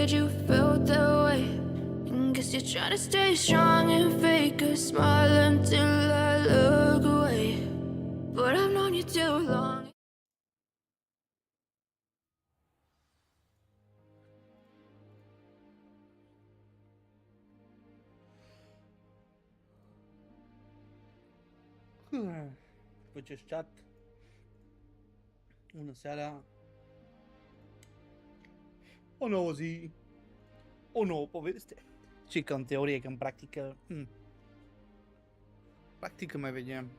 figured you felt that way. And guess you're trying to stay strong and fake a smile until I look away. But I've known you too long. După ce chat, bună seara, o nouă zi, o nouă poveste. Și că în teorie, că în practică, practică mai vedem.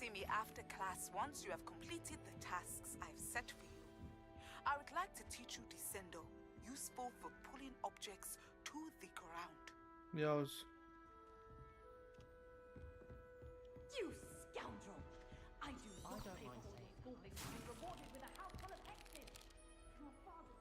See me after class once you have completed the tasks I've set for you. I would like to teach you Descendo, useful for pulling objects to the ground. Yes. You scoundrel! I do not pay for all this schooling to be rewarded with a house full of exes. Your father's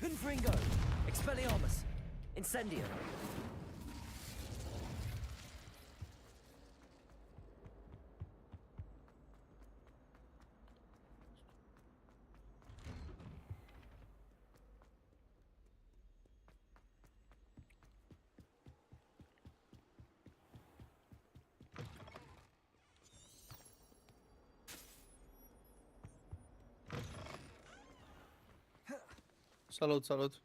Confringo, Expelliarmus, Incendio. Salut, salut.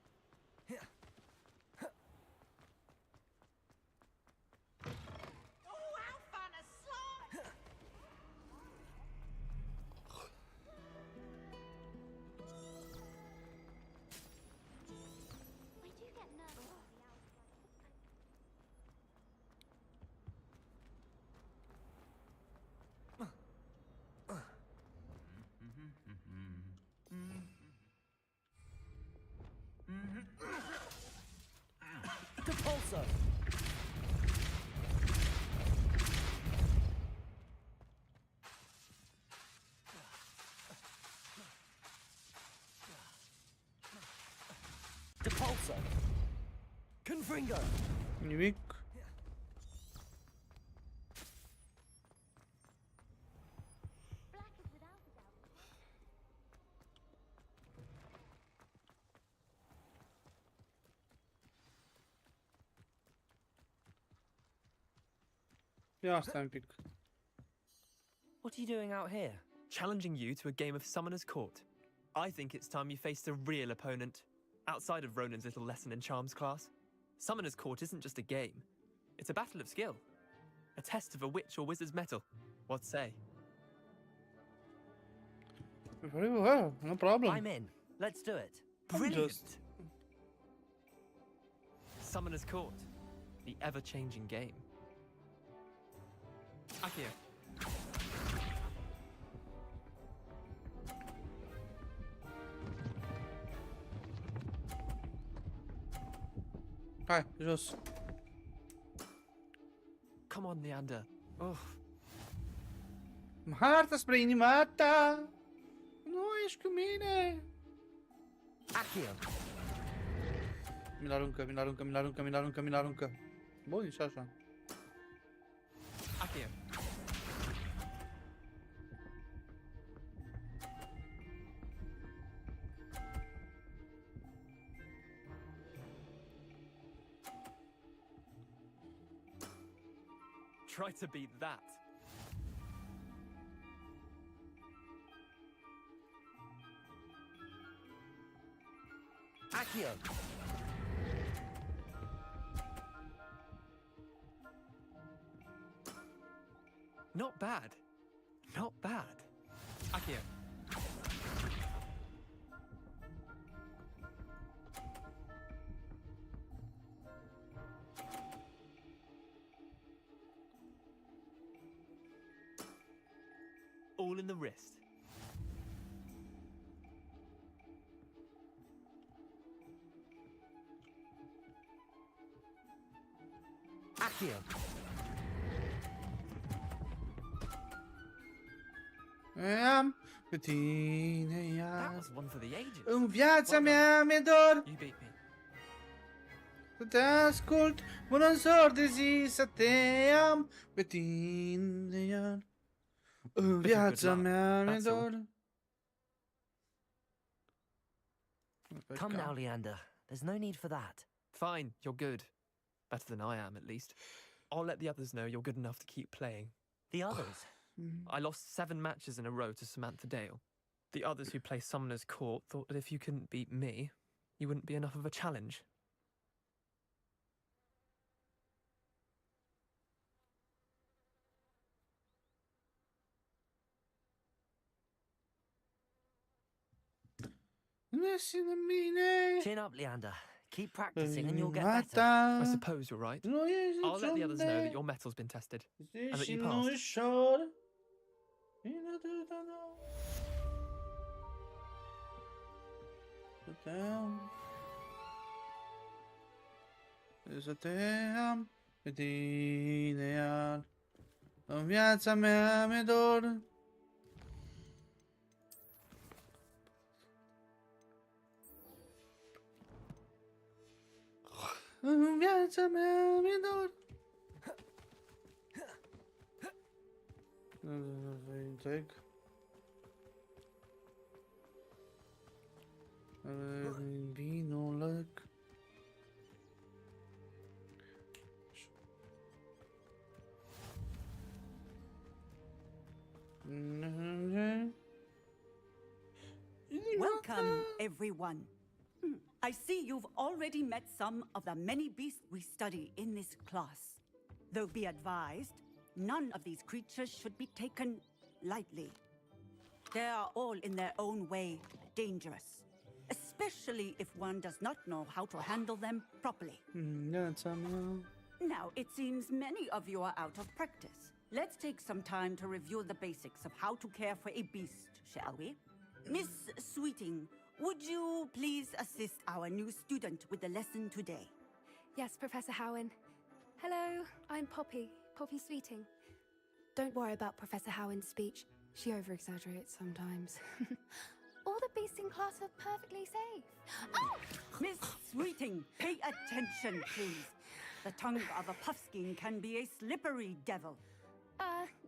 Depulso. Depulso. Confringo. Nimic. Ia stai un pic. What are you doing out here? Challenging you to a game of Summoner's Court. I think it's time you faced a real opponent, outside of Ronan's little lesson in charms class. Summoner's Court isn't just a game. It's a battle of skill. A test of a witch or wizard's mettle. What say? Very well, no problem. I'm in. Let's do it. Brilliant! Summoner's Court. The ever-changing game. Akio. Hai, jos. Come on, Leander. Oh, Marta spre inima ta. Nu ești cu mine. Accio. Mi-l aruncă, mi-l aruncă, mi-l aruncă, mi-l aruncă, mi-l aruncă. Bun, și așa. Akio. Try to beat that. Accio. Not bad. Not bad. Akio. All in the wrist. Akio. Pe tine That iar. was one for the ages. În viața Well mea mi-e dor You beat me. să te ascult până în zor de zi, să te am pe tine iar. În Bit of good viața luck, mea mi-e that's all. dor. Come now, Leander. There's no need for that. Fine, you're good. Better than I am, at least. I'll let the others know you're good enough to keep playing. The others. I lost 7 matches in a row to Samantha Dale. The others who play Summoner's Court thought that if you couldn't beat me, you wouldn't be enough of a challenge. Listen to me. Chin up, Leander. Keep practicing and you'll get better. I suppose you're right. I'll let the others know that your metal's been tested. And that you passed. Să te am pe tine iar. În viața mea mi-e dor. În viața mea mi-e dor. Întreg. Vinul lăc. Welcome, everyone. I see you've already met some of the many beasts we study in this class. Though be advised, none of these creatures should be taken lightly. They are all in their own way dangerous, especially if one does not know how to handle them properly. Viața mea. Now, it seems many of you are out of practice. Let's take some time to review the basics of how to care for a beast, shall we? Miss Sweeting, would you please assist our new student with the lesson today? Yes, Professor Howen. Hello, I'm Poppy Sweeting. Don't worry about Professor Howen's speech. She over-exaggerates sometimes. All the beasts in class are perfectly safe. Oh! Miss Sweeting, pay attention, please. The tongue of a puffskein can be a slippery devil.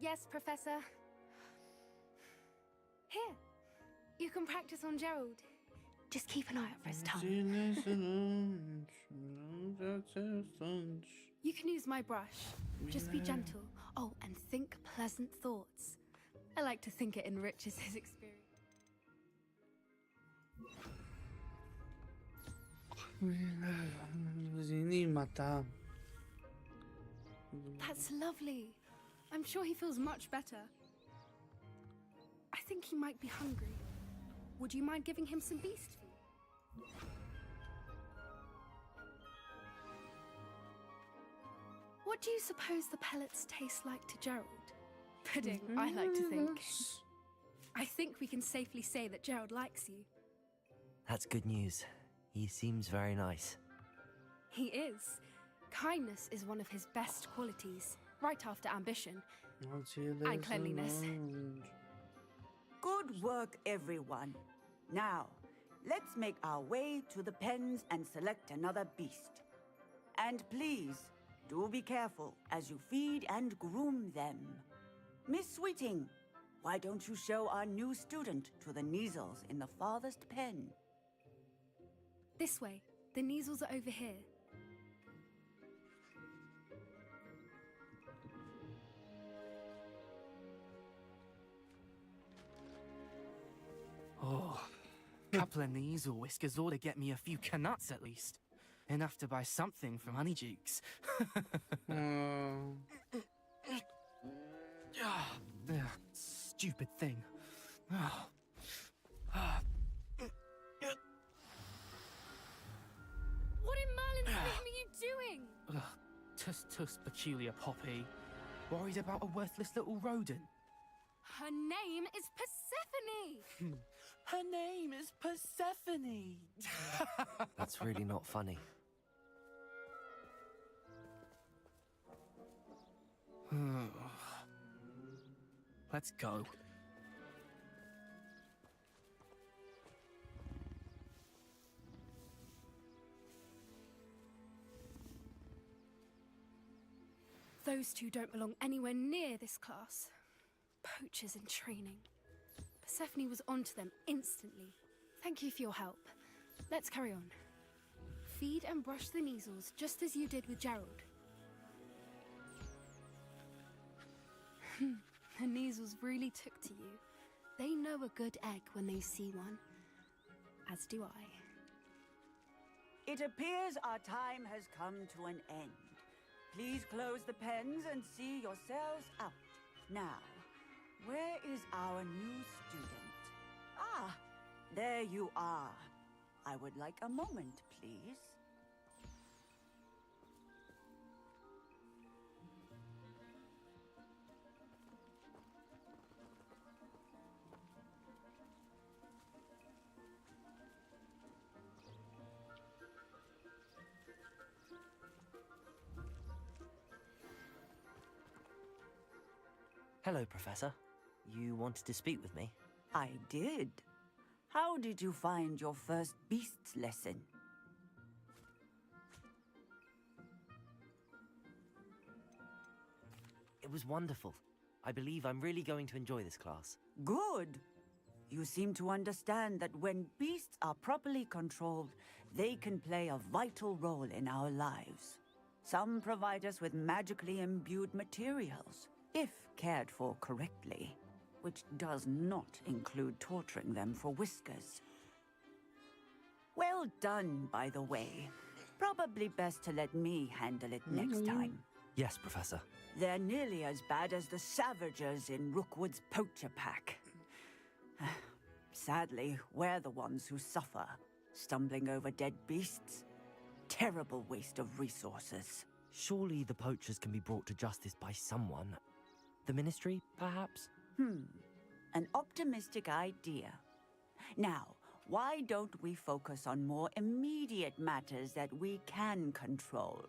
Yes, Professor. Here, you can practice on Gerald. Just keep an eye out for his tongue. You can use my brush. Just be gentle. Oh, and think pleasant thoughts. I like to think it enriches his experience. Inima ta. That's lovely. I'm sure he feels much better. I think he might be hungry. Would you mind giving him some beast food? What do you suppose the pellets taste like to Gerald? Pudding, I like to think. I think we can safely say that Gerald likes you. That's good news. He seems very nice. He is. Kindness is one of his best qualities, right after ambition and cleanliness. Good work, everyone. Now, let's make our way to the pens and select another beast. And please, do be careful as you feed and groom them. Miss Sweeting, why don't you show our new student to the Neasels in the farthest pen? This way. The Neasels are over here. Oh, couple of knees or whiskers ought to get me a few canuts at least. Enough to buy something from Honeydukes. stupid thing. What in Merlin's name are you doing? Tus, peculiar Poppy. Worried about a worthless little rodent? Her name is Persephone! Her name is Persephone! That's really not funny. Let's go. Those two don't belong anywhere near this class. Poachers in training. Persephone was onto them instantly. Thank you for your help. Let's carry on. Feed and brush the measles just as you did with Gerald. The measles really took to you. They know a good egg when they see one. As do I. It appears our time has come to an end. Please close the pens and see yourselves out. Now, where is our new student? Ah, there you are. I would like a moment, please. Hello, Professor. You wanted to speak with me? I did. How did you find your first beasts lesson? It was wonderful. I believe I'm really going to enjoy this class. Good. You seem to understand that when beasts are properly controlled, they can play a vital role in our lives. Some provide us with magically imbued materials, if cared for correctly, which does not include torturing them for whiskers. Well done, by the way. Probably best to let me handle it next time. Yes, Professor. They're nearly as bad as the Savagers in Rookwood's poacher pack. Sadly, we're the ones who suffer, stumbling over dead beasts. Terrible waste of resources. Surely the poachers can be brought to justice by someone. The Ministry, perhaps? An optimistic idea. Now, why don't we focus on more immediate matters that we can control?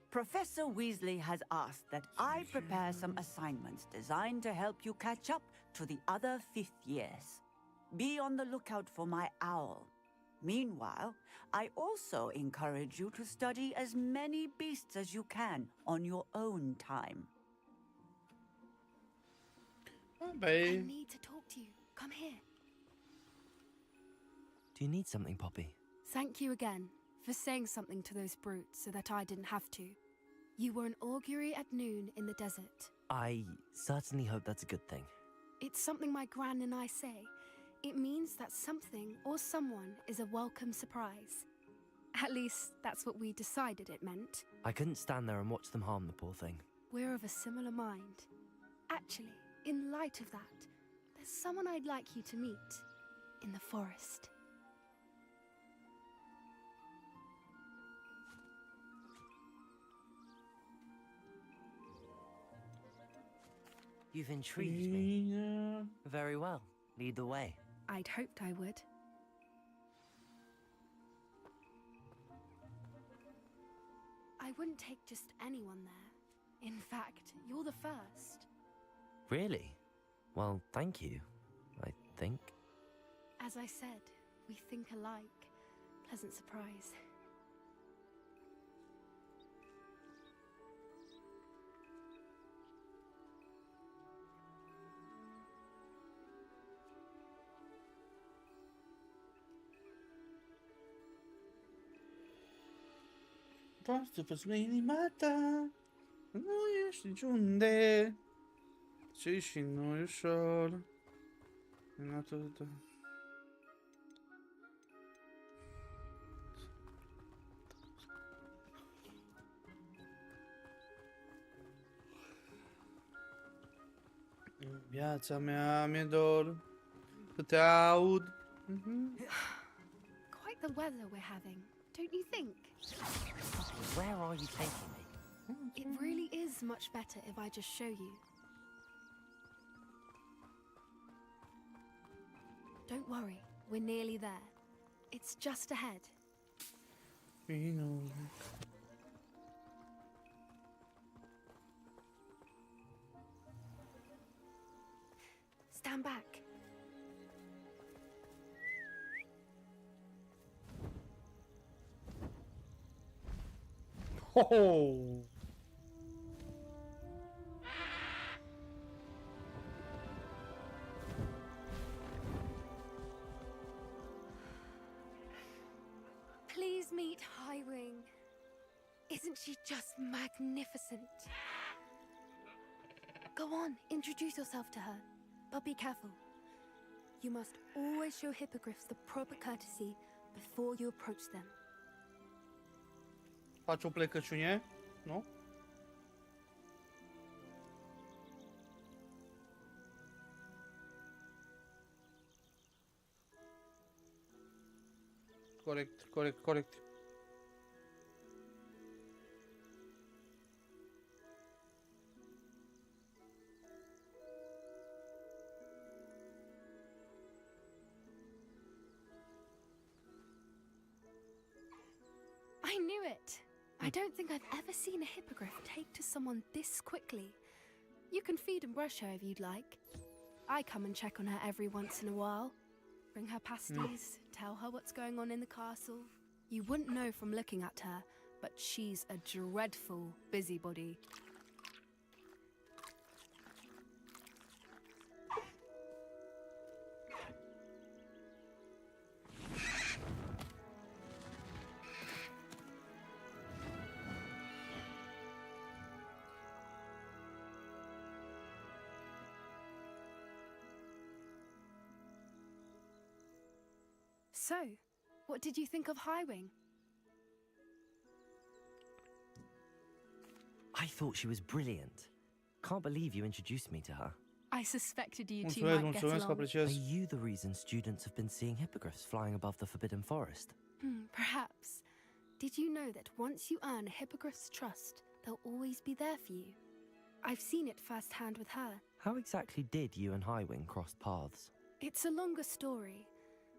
Professor Weasley has asked that I prepare some assignments designed to help you catch up to the other 5th years. Be on the lookout for my owl. Meanwhile, I also encourage you to study as many beasts as you can on your own time. I need to talk to you. Come here. Do you need something, Poppy? Thank you again for saying something to those brutes so that I didn't have to. You were an augury at noon in the desert. I certainly hope that's a good thing. It's something my gran and I say. It means that something or someone is a welcome surprise. At least, that's what we decided it meant. I couldn't stand there and watch them harm the poor thing. We're of a similar mind. Actually, in light of that, there's someone I'd like you to meet in the forest. You've intrigued me. Very well. Lead the way. I'd hoped I would. I wouldn't take just anyone there. In fact, you're the first. Really? Well, thank you, I think. As I said, we think alike. Pleasant surprise. Posso posmeni mata. Nu ești niciunde. Și nu e ușor. În atât. Viața mea mi-e dor să te aud. Quite the weather we're having, don't you think? Where are you taking me? It really is much better if I just show you. Don't worry, we're nearly there. It's just ahead. Stand back. Ho-ho! Please meet Highwing. Isn't she just magnificent? Go on, introduce yourself to her. But be careful. You must always show hippogriffs the proper courtesy before you approach them. Faci o plecăciune? Nu? Corect. I knew it! I don't think I've ever seen a hippogriff take to someone this quickly. You can feed and brush her if you'd like. I come and check on her every once in a while. Bring her pasties, tell her what's going on in the castle. You wouldn't know from looking at her, but she's a dreadful busybody. So, what did you think of Highwing? I thought she was brilliant. Can't believe you introduced me to her. I suspected you two Mulțumesc, might get mulțumesc, along. Are apreciez. you the reason students have been seeing hippogriffs flying above the Forbidden Forest? Perhaps. Did you know that once you earn a hippogriff's trust, they'll always be there for you? I've seen it firsthand with her. How exactly did you and Highwing cross paths? It's a longer story,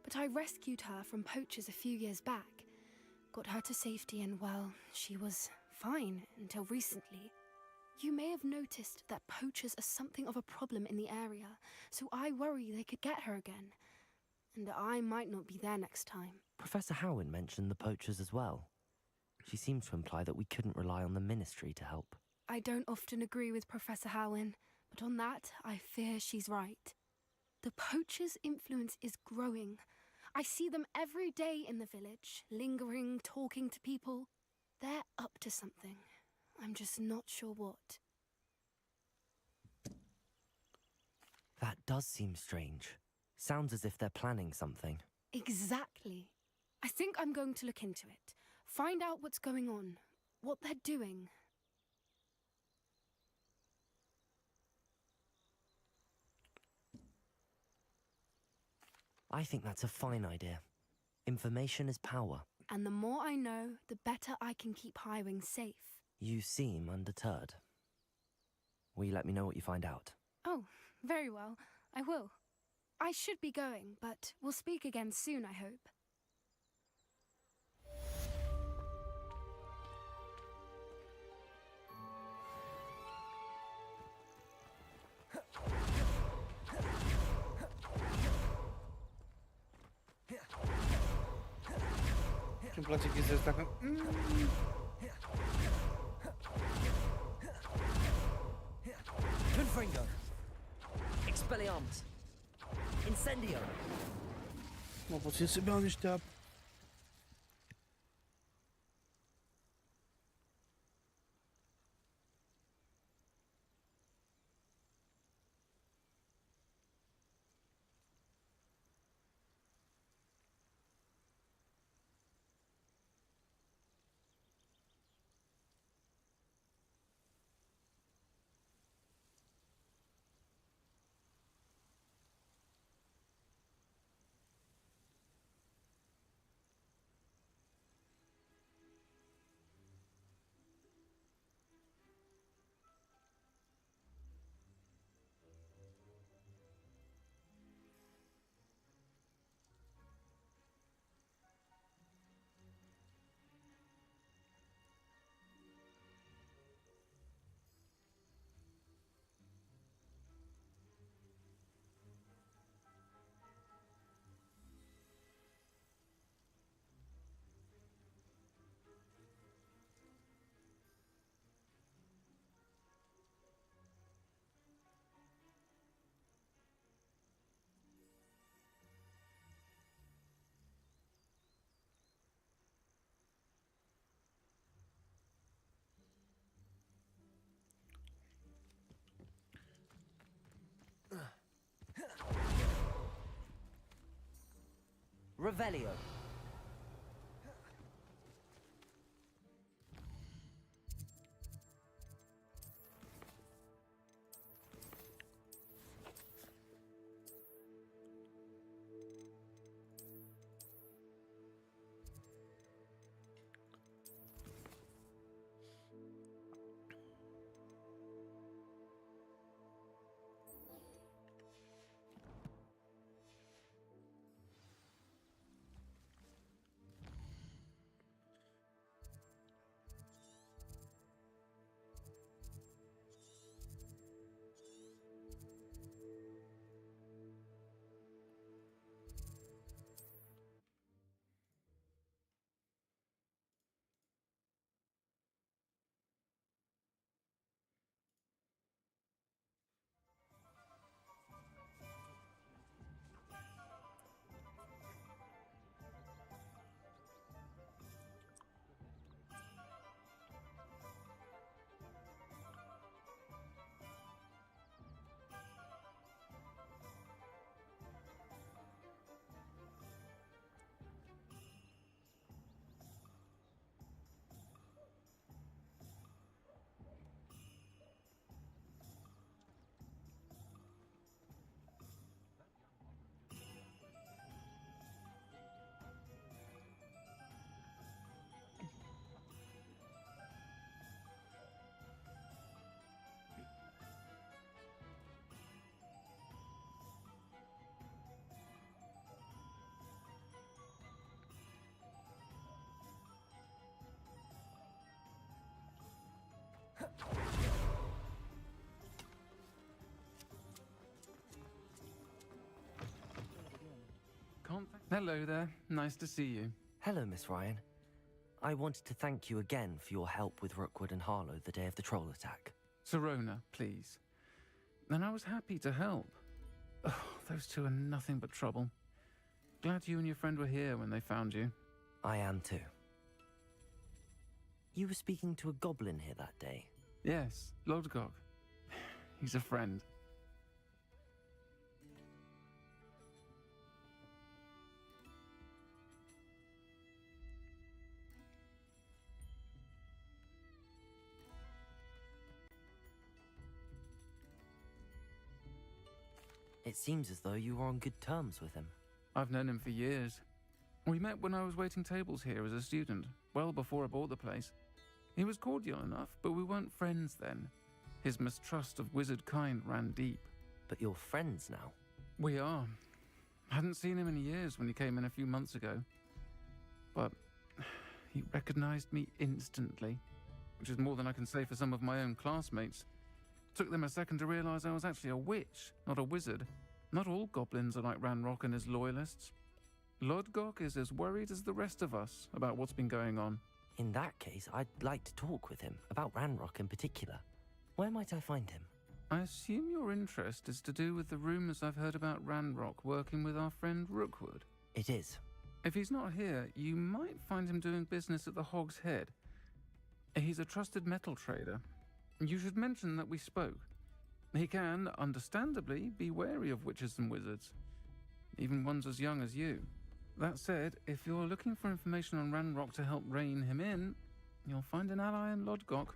but I rescued her from poachers a few years back. Got her to safety and, well, she was fine until recently. You may have noticed that poachers are something of a problem in the area, so I worry they could get her again. And I might not be there next time. Professor Howen mentioned the poachers as well. She seemed to imply that we couldn't rely on the ministry to help. I don't often agree with Professor Howen, but on that, I fear she's right. The poachers' influence is growing. I see them every day in the village, lingering, talking to people. They're up to something. I'm just not sure what. That does seem strange. Sounds as if they're planning something. Exactly. I think I'm going to look into it. Find out what's going on, what they're doing. I think that's a fine idea. Information is power. And the more I know, the better I can keep Highwing safe. You seem undeterred. Will you let me know what you find out? Oh, very well. I will. I should be going, but we'll speak again soon, I hope. Ce-mi place chestia asta că... Confringo! Expelliarmus! Incendio! Mă puțin să beau niște apă. Revelio. Hello there. Nice to see you. Hello, Miss Ryan. I wanted to thank you again for your help with Rookwood and Harlow the day of the troll attack. Sirona, please. And I was happy to help. Oh, those two are nothing but trouble. Glad you and your friend were here when they found you. I am too. You were speaking to a goblin here that day. Yes, Lodgok. He's a friend. It seems as though you were on good terms with him. I've known him for years. We met when I was waiting tables here as a student, well before I bought the place. He was cordial enough, but we weren't friends then. His mistrust of wizard kind ran deep. But you're friends now? We are. Hadn't seen him in years when he came in a few months ago. But he recognized me instantly, which is more than I can say for some of my own classmates. Took them a second to realize I was actually a witch, not a wizard. Not all goblins are like Ranrock and his loyalists. Lodgok is as worried as the rest of us about what's been going on. In that case, I'd like to talk with him, about Ranrock in particular. Where might I find him? I assume your interest is to do with the rumors I've heard about Ranrock working with our friend Rookwood. It is. If he's not here, you might find him doing business at the Hog's Head. He's a trusted metal trader. You should mention that we spoke. He can, understandably, be wary of witches and wizards, even ones as young as you. That said, if you're looking for information on Ranrock to help rein him in, you'll find an ally in Lodgok.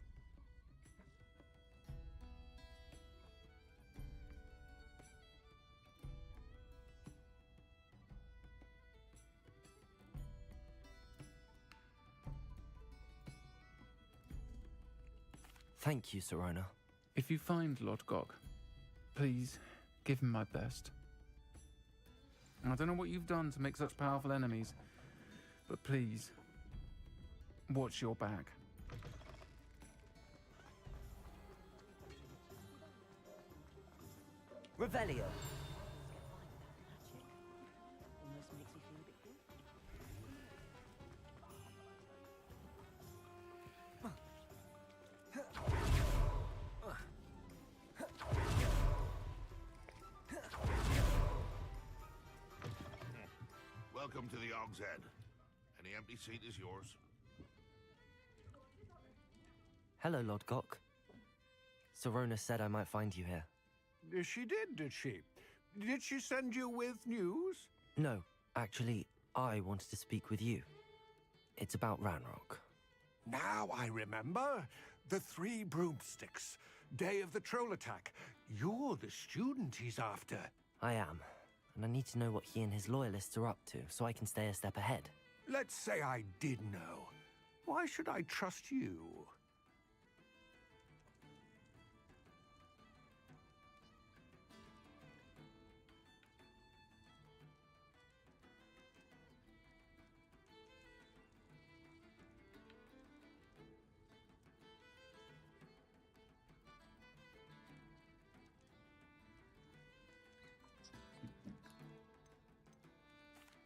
Thank you, Sirona. If you find Lodgok, please give him my best. I don't know what you've done to make such powerful enemies, but please, watch your back. Revelio. Welcome to the Hog's Head. Any empty seat is yours. Hello, Lodgok. Sirona said I might find you here. She did she? Did she send you with news? No, actually, I wanted to speak with you. It's about Ranrock. Now I remember. The 3 broomsticks. Day of the troll attack. You're the student he's after. I am, and I need to know what he and his loyalists are up to so I can stay a step ahead. Let's say I did know. Why should I trust you?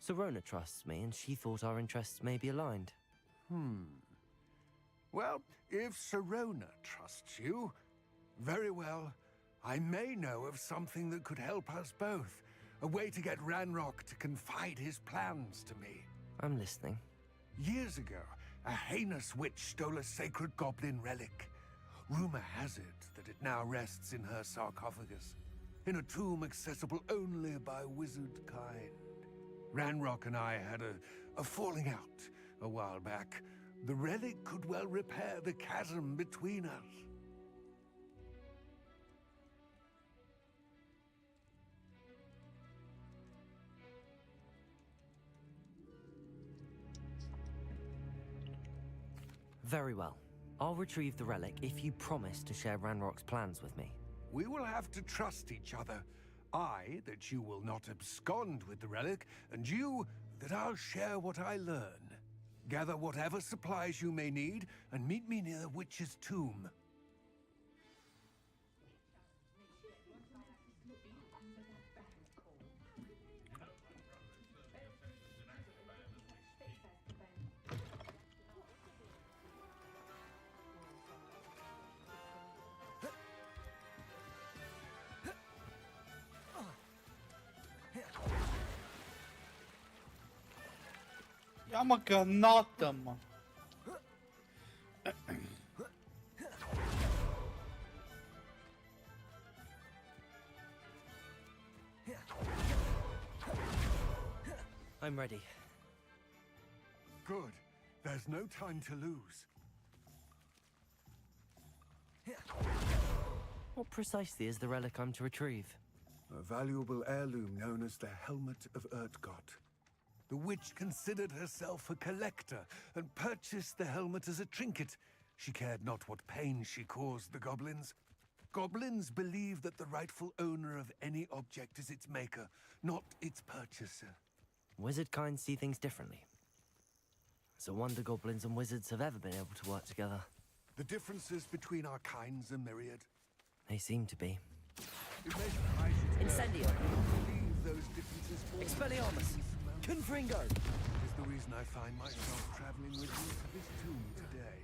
Serona trusts me, and she thought our interests may be aligned. Well, if Serona trusts you, very well. I may know of something that could help us both. A way to get Ranrock to confide his plans to me. I'm listening. Years ago, a heinous witch stole a sacred goblin relic. Rumor has it that it now rests in her sarcophagus, in a tomb accessible only by wizard kind. Ranrock and I had a falling out a while back. The relic could well repair the chasm between us. Very well. I'll retrieve the relic if you promise to share Ranrock's plans with me. We will have to trust each other. I, that you will not abscond with the relic, and you, that I'll share what I learn. Gather whatever supplies you may need, and meet me near the witch's tomb. Ia mă că notă, mă. I'm ready. Good. There's no time to lose. What precisely is the relic I'm to retrieve? A valuable heirloom known as the Helmet of Urtgott. The witch considered herself a collector and purchased the helmet as a trinket. She cared not what pain she caused the goblins. Goblins believe that the rightful owner of any object is its maker, not its purchaser. Wizard kind see things differently. It's a wonder goblins and wizards have ever been able to work together. The differences between our kinds are myriad. They seem to be. It may surprise you to know Incendio. I don't believe those differences fall Expelliarmus. Confringo. is the reason I find myself traveling with you to this tomb today.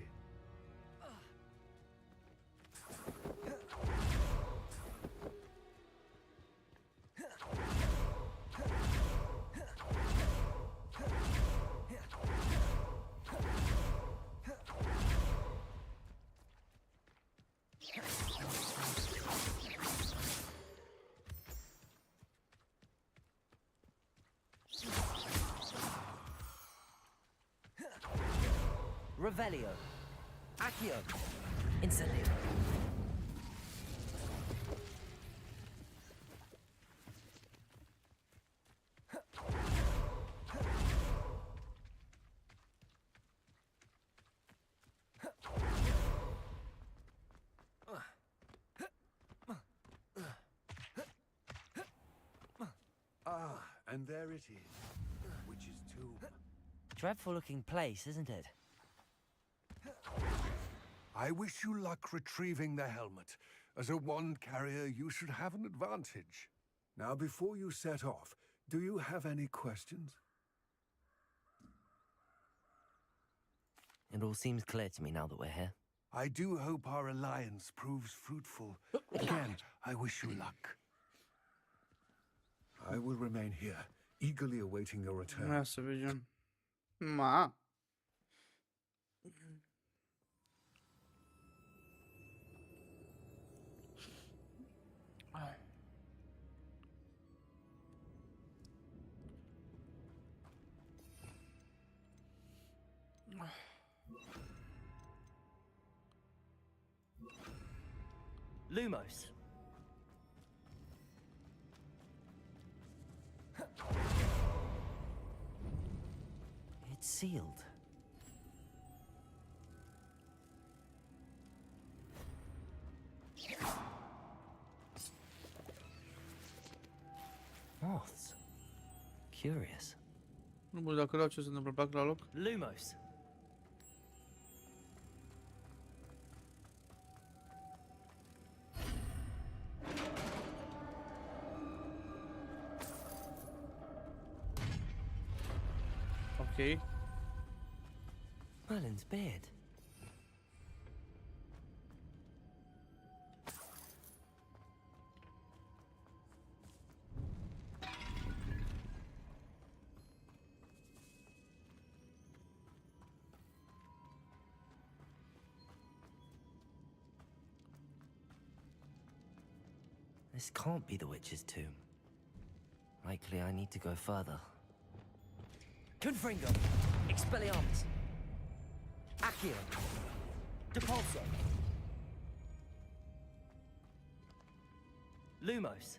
Revelio. Accio. Incendio. And there it is, witch's tomb. Dreadful looking place, isn't it? I wish you luck retrieving the helmet. As a wand carrier, you should have an advantage. Now, before you set off, do you have any questions? It all seems clear to me now that we're here. I do hope our alliance proves fruitful. Again, I wish you luck. I will remain here, eagerly awaiting your return. Ia să vedem. Ma. Lumos. It's sealed. Moths. Curious. Nu mă dacă la ce se întâmplă, plac la loc. Lumos. Ok. Merlin's beard. This can't be the witch's tomb. Likely I need to go further. Confringo! Expelliarmus! Accio! Depulso! Lumos!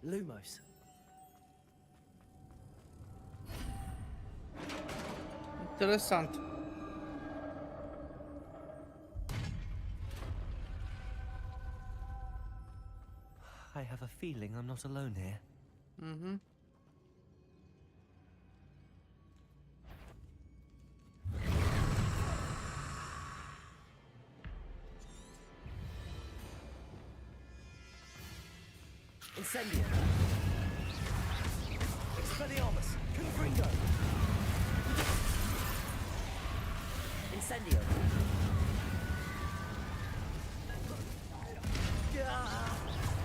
Lumos. Interesant. I have a feeling I'm not alone here. Mhm. Incendio! Expelliarmus! Confringo! Incendio!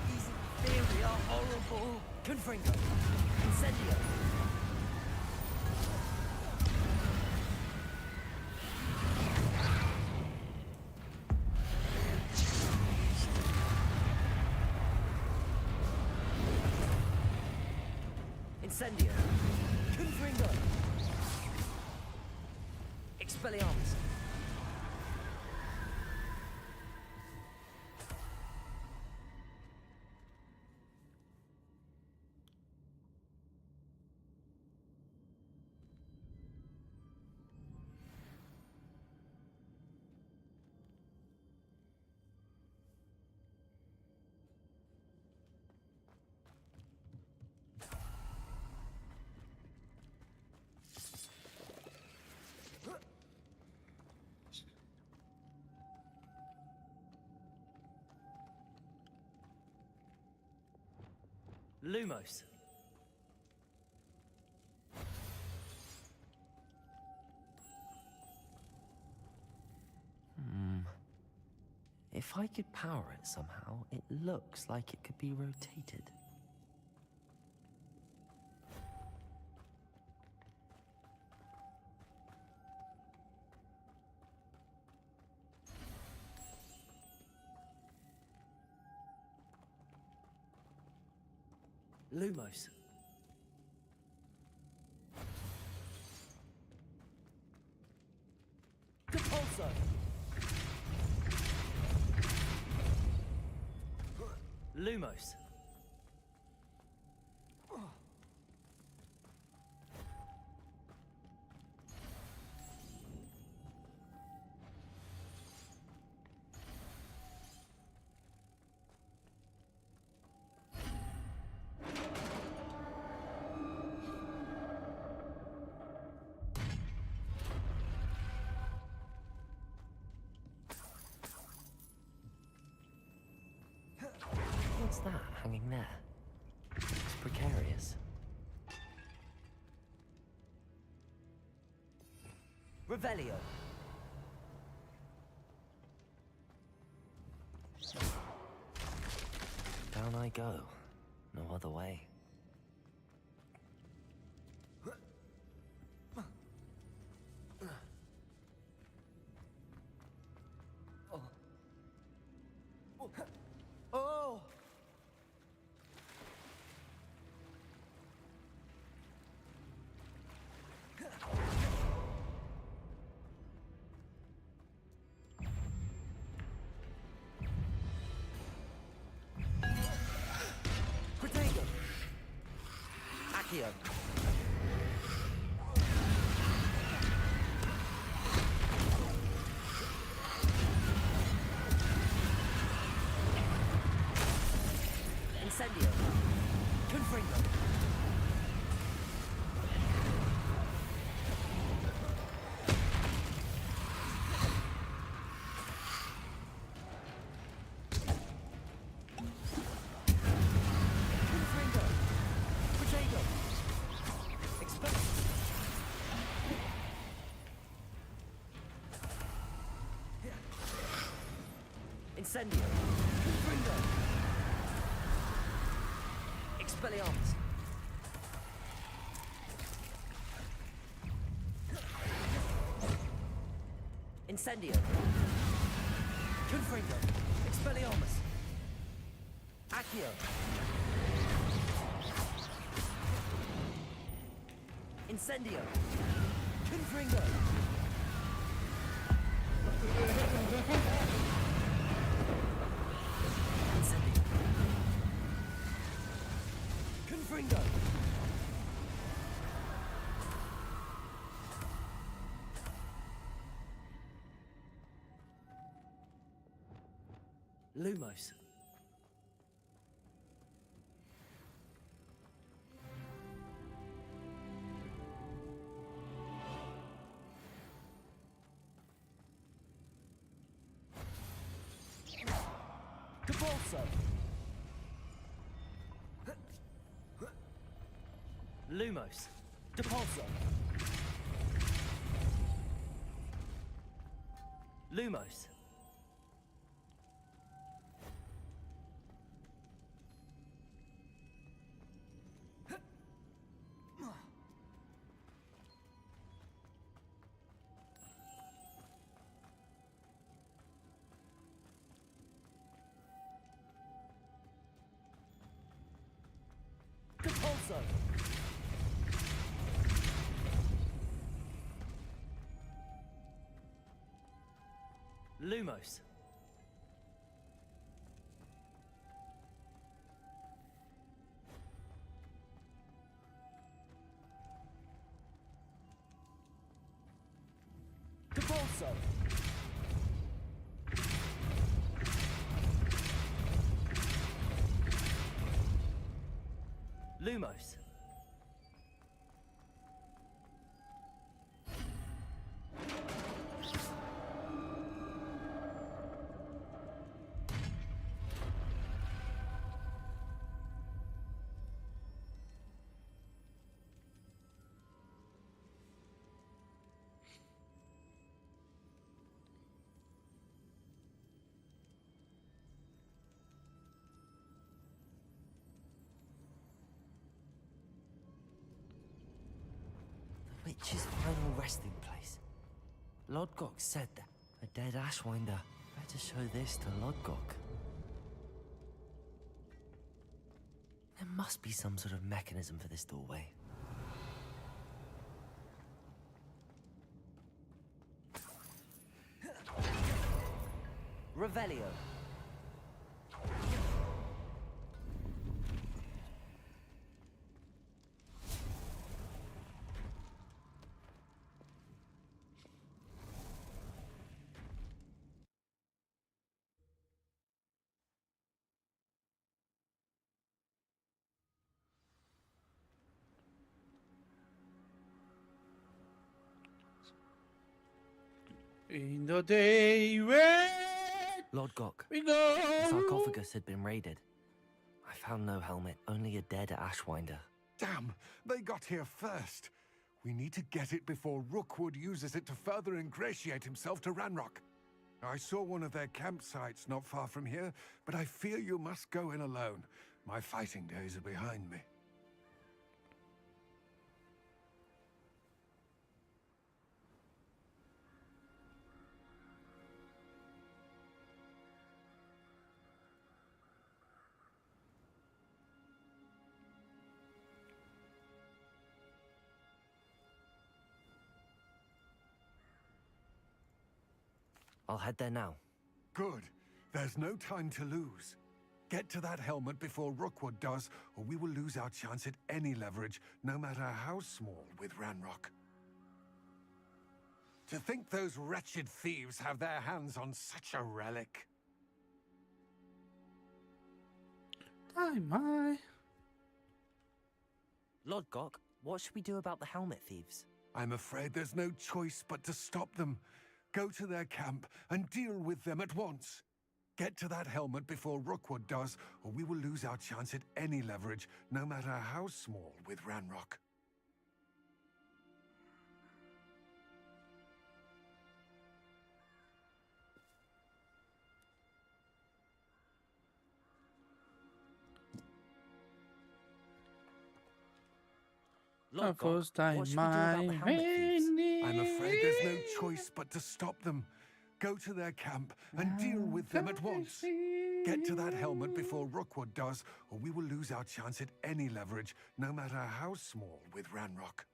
These theory are horrible! Confringo! Incendio! Incendio! Confringo! Expelliarmus! Lumos. If I could power it somehow, it looks like it could be rotated. Lumos. Depulso. Lumos. What's that hanging there? It's precarious. Revelio. Down I go. No other way. Oh! Protego! Accio! Incendio! Confringo! Confringo! Protego! Expect! Incendio! Confringo! Expelliarmus! Incendio! Confringo! Expelliarmus! Accio! Incendio! Confringo! Incendio! Confringo! Lumos. Cabalso. Lumos. Depulso. Lumos. Depulso. Lumos. Depulso. Lumos. The witch's final resting place. Lodgok said that. A dead Ashwinder. Better show this to Lodgok. There must be some sort of mechanism for this doorway. Revelio. In the day when Lodgok. we go. The sarcophagus had been raided. I found no helmet, only a dead Ashwinder. Damn, they got here first. We need to get it before Rookwood uses it to further ingratiate himself to Ranrock. I saw one of their campsites not far from here, but I fear you must go in alone. My fighting days are behind me. I'll head there now. Good. There's no time to lose. Get to that helmet before Rookwood does, or we will lose our chance at any leverage, no matter how small, with Ranrock. To think those wretched thieves have their hands on such a relic. My. Lord Gok, what should we do about the helmet thieves? I'm afraid there's no choice but to stop them. Go to their camp and deal with them at once. Get to that helmet before Rookwood does, or we will lose our chance at any leverage, no matter how small, with Ranrock. Lord Gok, what should we do about the helmet thieves? I'm afraid there's no choice but to stop them. Go to their camp and deal with them at once. Get to that helmet before Rookwood does, or we will lose our chance at any leverage, no matter how small, with Ranrock.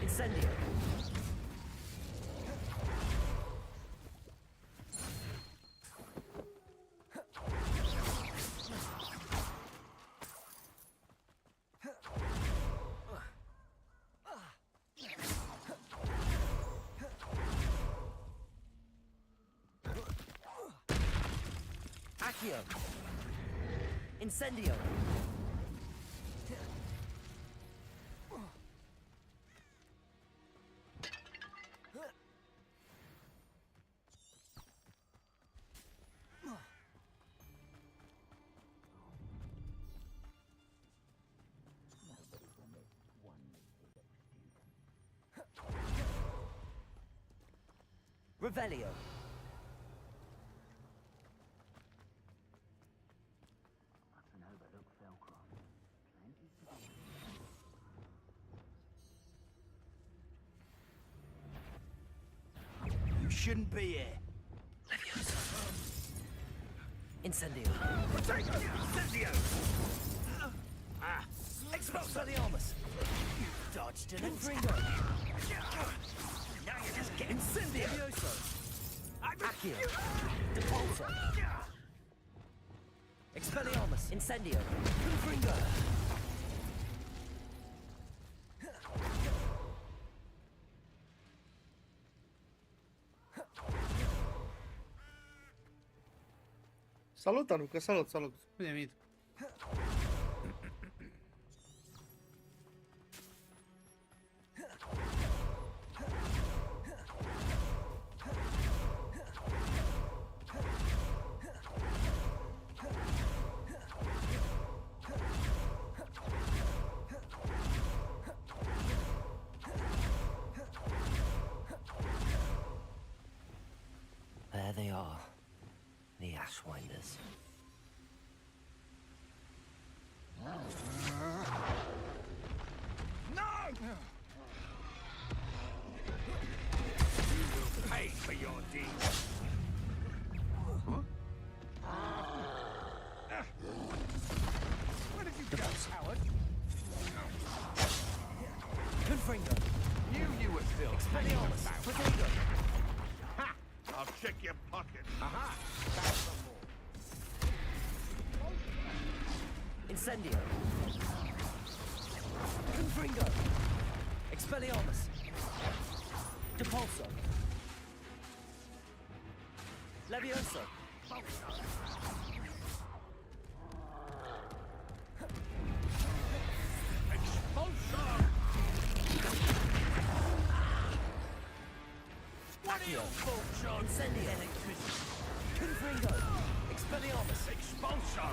Incendio. Accio. Incendio. Revelio. You shouldn't be here. Incendio. Incendio! Expelliarmus. You dodged an Confringo. Now you're just getting Incendio. Accio. Depulso. Expelliarmus. Incendio. Confringo. Salut, Luca, salut. Bine venit. There they are, the Ashwinders. No! You will pay for your deeds. Where did you go, coward? Confringo. You were still hanging Expelliarmus. about. Protego. Ha! I'll check your pocket. Aha! Found some more. Incendio. Confringo. Expelliarmus. Depulso. Levioso. Accio. Incendio. Confringo. Expelliarmus. Expulso!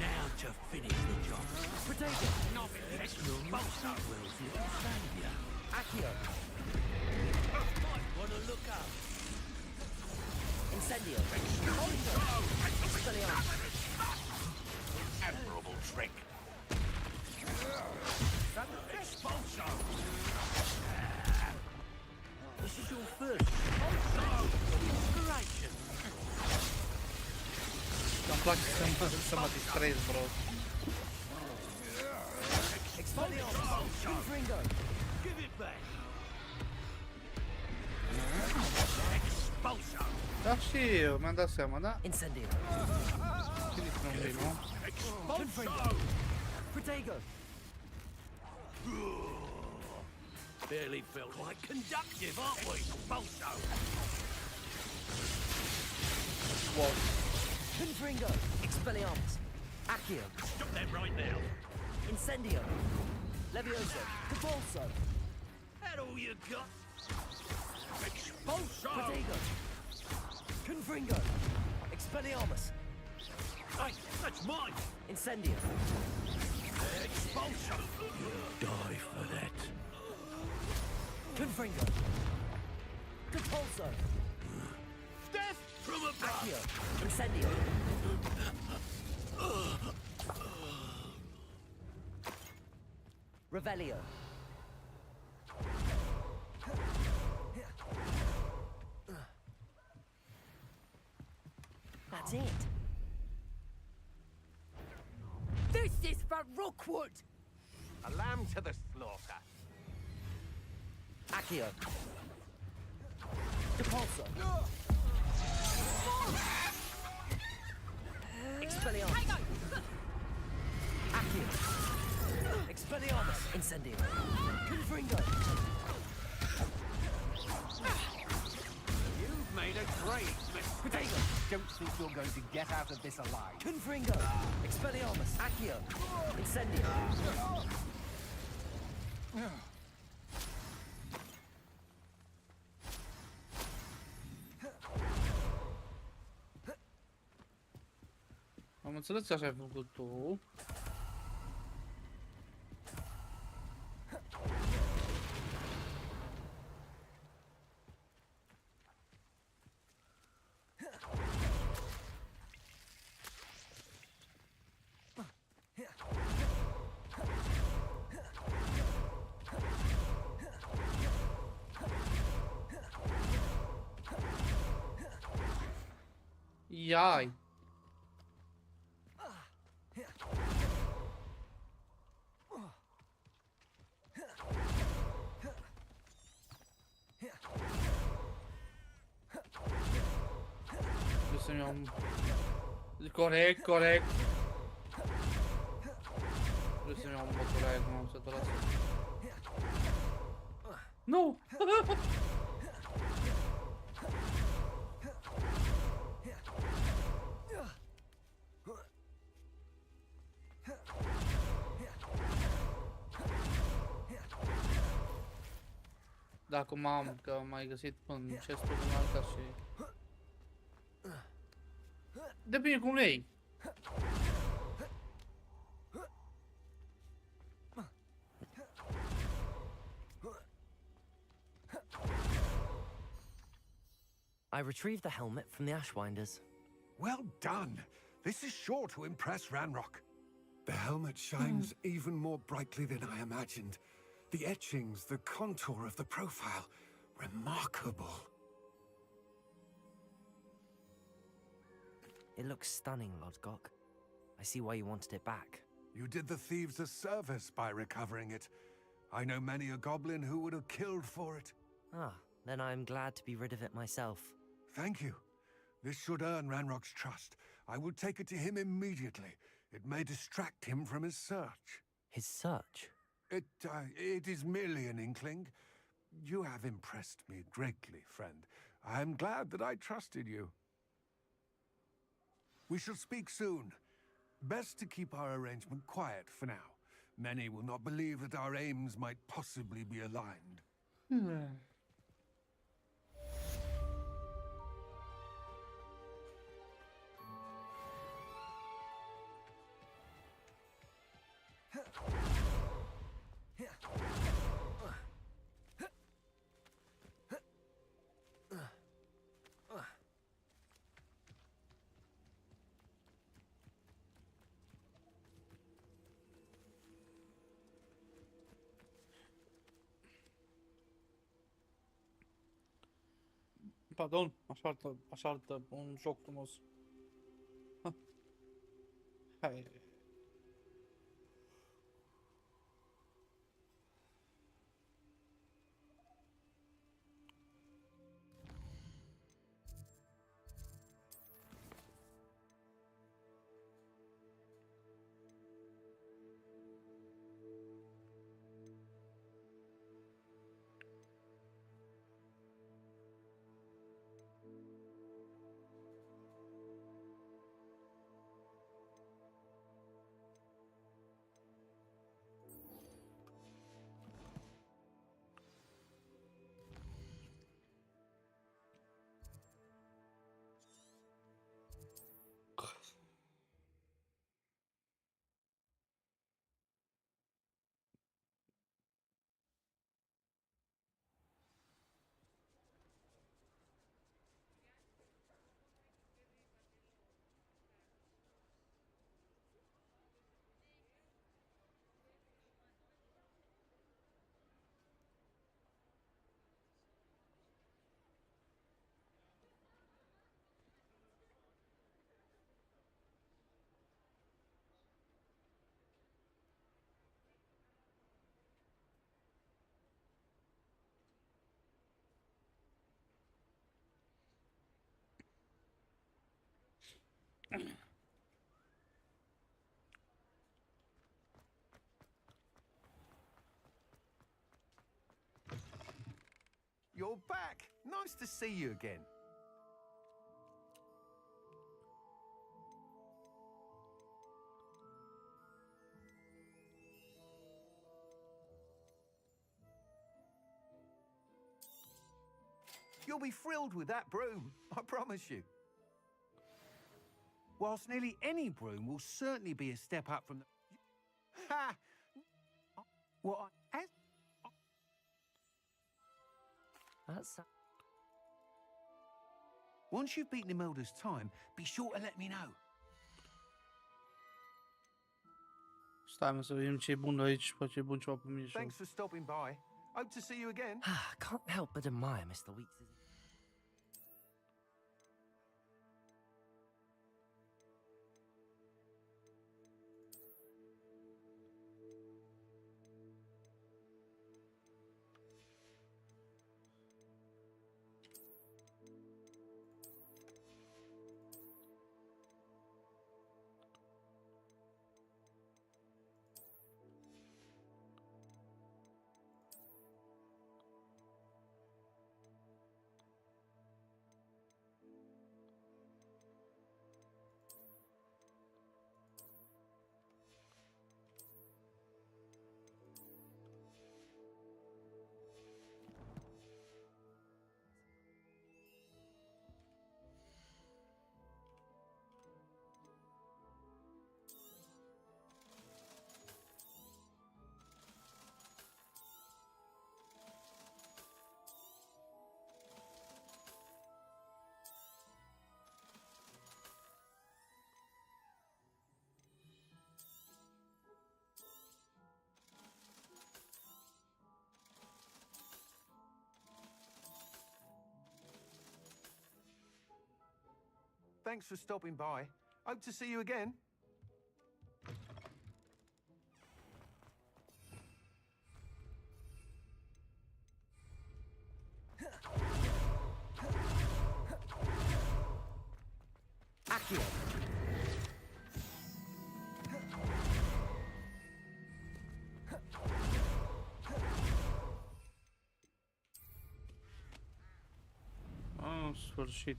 Now to finish the job. Protego. Expulso! Accio. Might want to look up. Incendio. Expelliarmus. Admirable trick. Expulso! This is your first. Inspiration! Îmi place să mă distrez, bro. Expelliarmus. Confringo. Give it back! Expulso! Da, și eu mi-am dat seama, da? Incendio. Și nici nu vin, nu? Expulso! Protego. Barely felt quite conductive, aren't we? Expulso! Wow. Confringo. Expelliarmus. Accio. Stop that right now! Incendio. Levioso. Convulso. That all you got? Expulso! Protego. Confringo. Expelliarmus. Hey, that's mine! Incendio. Expulso! You'll die for that. Confringo. Compulso. Death from above! Accio. Incendio. Revelio. That's it. This is for Rookwood! A lamb to the slaughter. Accio. Compulso. Expelliarmus. Accio. Expelliarmus. Incendio. Confringo. You've made a great mistake. Protego. Don't think you're going to get out of this alive. Confringo. Expelliarmus. Accio. Incendio. Am înțeles ce așa ai făcut tu. Iai. Trebuie să-mi iau un... Corect, corect. Trebuie să-mi iau un bătălaie, cum am săturat să... Nu! Da, acum am, că am mai găsit în chestul din alta și... Depinde cum le iei. I retrieved the helmet from the Ashwinders. Well done. This is sure to impress Ranrock. The helmet shines even more brightly than I imagined. The etchings, the contour of the profile, remarkable. It looks stunning, Lodgok. I see why you wanted it back. You did the thieves a service by recovering it. I know many a goblin who would have killed for it. Ah, then I'm glad to be rid of it myself. Thank you. This should earn Ranrock's trust. I will take it to him immediately. It may distract him from his search. His search? It is merely an inkling. You have impressed me greatly, friend. I am glad that I trusted you. We shall speak soon. Best to keep our arrangement quiet for now. Many will not believe that our aims might possibly be aligned. Pardon, așa arată un joc frumos. Hai. You're back. Nice to see you again. You'll be thrilled with that broom, I promise you. Whilst nearly any broom will certainly be a step up from the... Ha! What? That's... Once you've beaten Imelda's time, be sure to let me know. Stai mă să vedem ce e bun aici, pe ce e bun ceva pe mine. Thanks for stopping by. Hope to see you again. Can't help but admire Mr. Weeks' Thanks for stopping by. Hope to see you again. Accio. În sfârșit.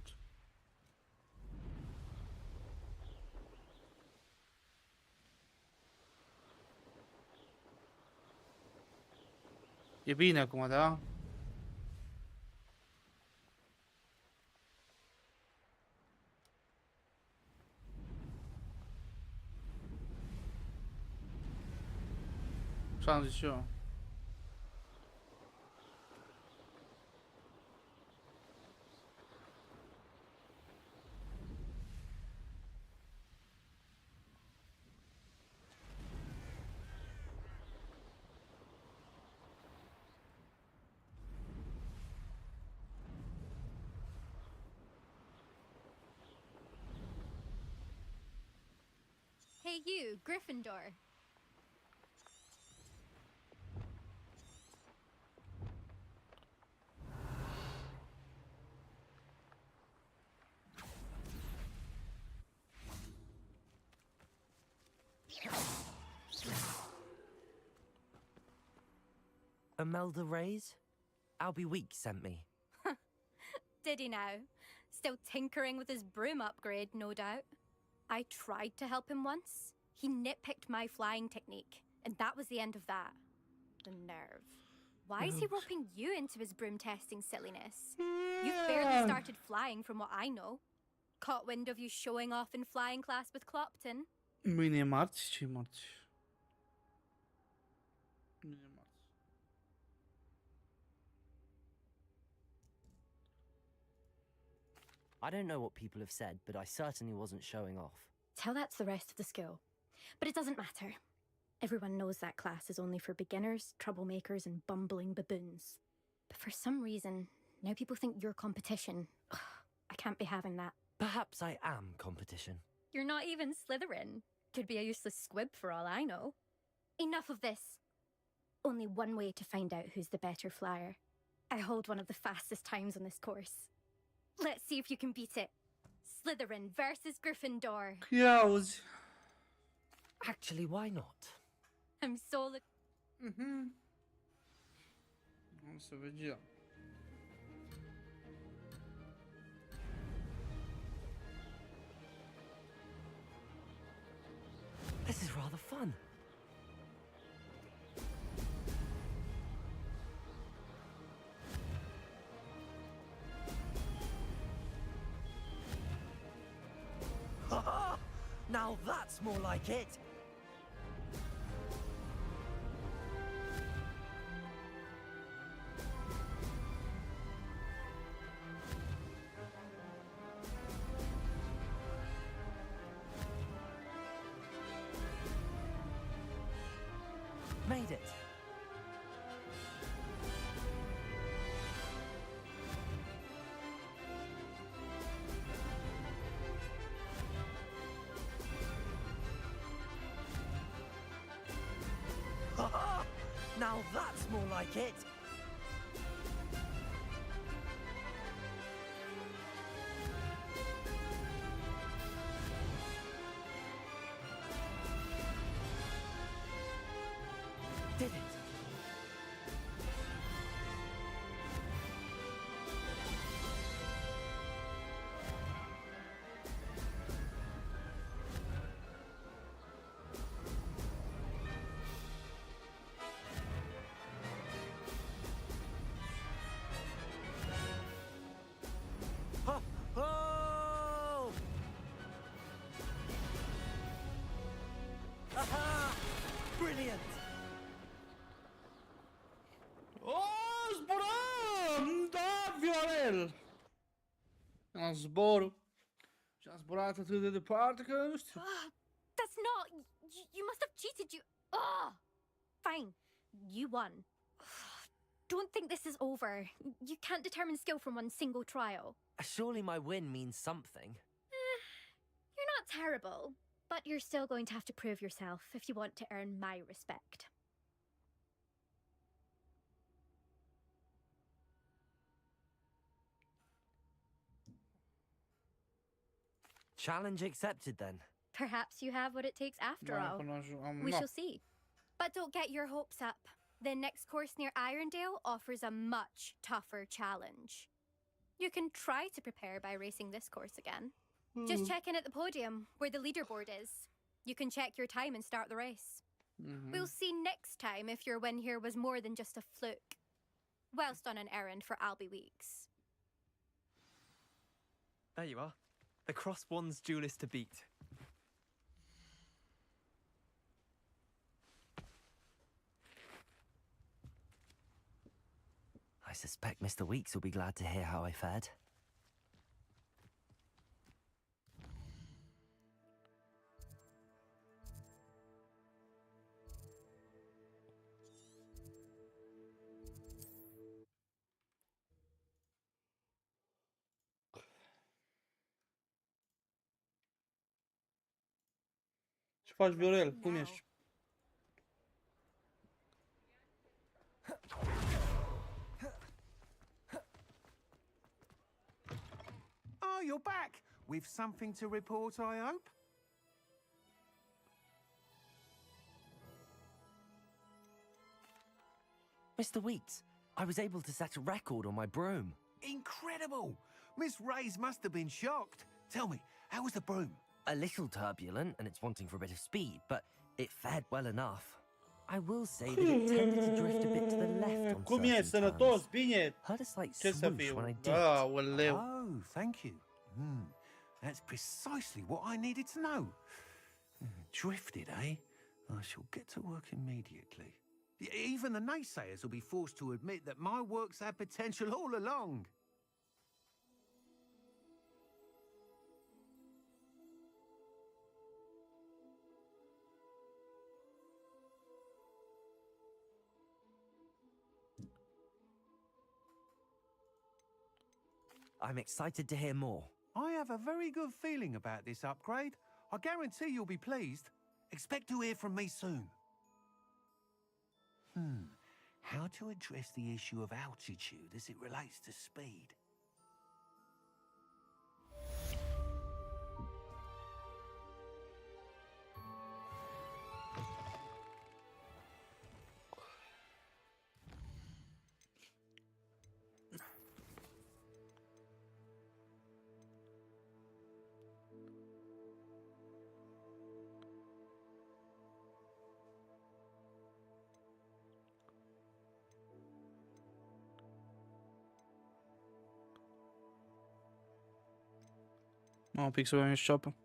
E bine acum, da? Ce am zis eu? Hey you, Gryffindor. Imelda Reyes? Albie Weeks sent me. Did he now? Still tinkering with his broom upgrade, no doubt. I tried to help him once. He nitpicked my flying technique, and that was the end of that. The nerve. Why is he roping you into his broom testing silliness? You've barely started flying from what I know. Caught wind of you showing off in flying class with Clopton. Mâine e marți? Ce marți? Mâine e marți. I don't know what people have said, but I certainly wasn't showing off. Tell that to the rest of the school. But it doesn't matter. Everyone knows that class is only for beginners, troublemakers, and bumbling baboons. But for some reason, now people think you're competition. Ugh, I can't be having that. Perhaps I am competition. You're not even Slytherin. Could be a useless squib for all I know. Enough of this. Only one way to find out who's the better flyer. I hold one of the fastest times on this course. Let's see if you can beat it. Slytherin versus Gryffindor. Ia auzi. Actually, why not? I'm so O să vedem. This is rather fun. Now that's more like it. Made it. Now that's more like it. Did it. Oh! Aha! Brilliant! O, zburăm! Da, Viorel! Am zbor. Și am zburat atât de departe că nu știu. That's not... You must have cheated, you... Oh! Fine. You won. Don't think this is over. You can't determine skill from one single trial. Surely my win means something. You're not terrible, but you're still going to have to prove yourself if you want to earn my respect. Challenge accepted then. Perhaps you have what it takes after Da, all. până We shall see. But don't get your hopes up. The next course near Irondale offers a much tougher challenge. You can try to prepare by racing this course again. Just check in at the podium, where the leaderboard is. You can check your time and start the race. We'll see next time if your win here was more than just a fluke. whilst on an errand for Albie Weeks. There you are. The Cross Wands duelist to beat. I suspect Mr. Weeks will be glad to hear how I fared. Ce faci, Viorel? Cum ești? Oh, you're back. With something to report, I hope? Mr. Weeks, I was able to set a record on my broom. Incredible! Miss Reyes must have been shocked. Tell me, how was the broom? A little turbulent, and it's wanting for a bit of speed, but it fared well enough. I will say that it tended to drift a bit to the left on Cum e? certain Sănătos, times. bine? Heard a slight Ce să swoosh fiu? when I dipped. Aoleu. Oh, thank you. That's precisely what I needed to know. Drifted, eh? I shall get to work immediately. Even the naysayers will be forced to admit that my work's had potential all along. I'm excited to hear more. I have a very good feeling about this upgrade. I guarantee you'll be pleased. Expect to hear from me soon. How to address the issue of altitude as it relates to speed? Un pic să bem și ceapă.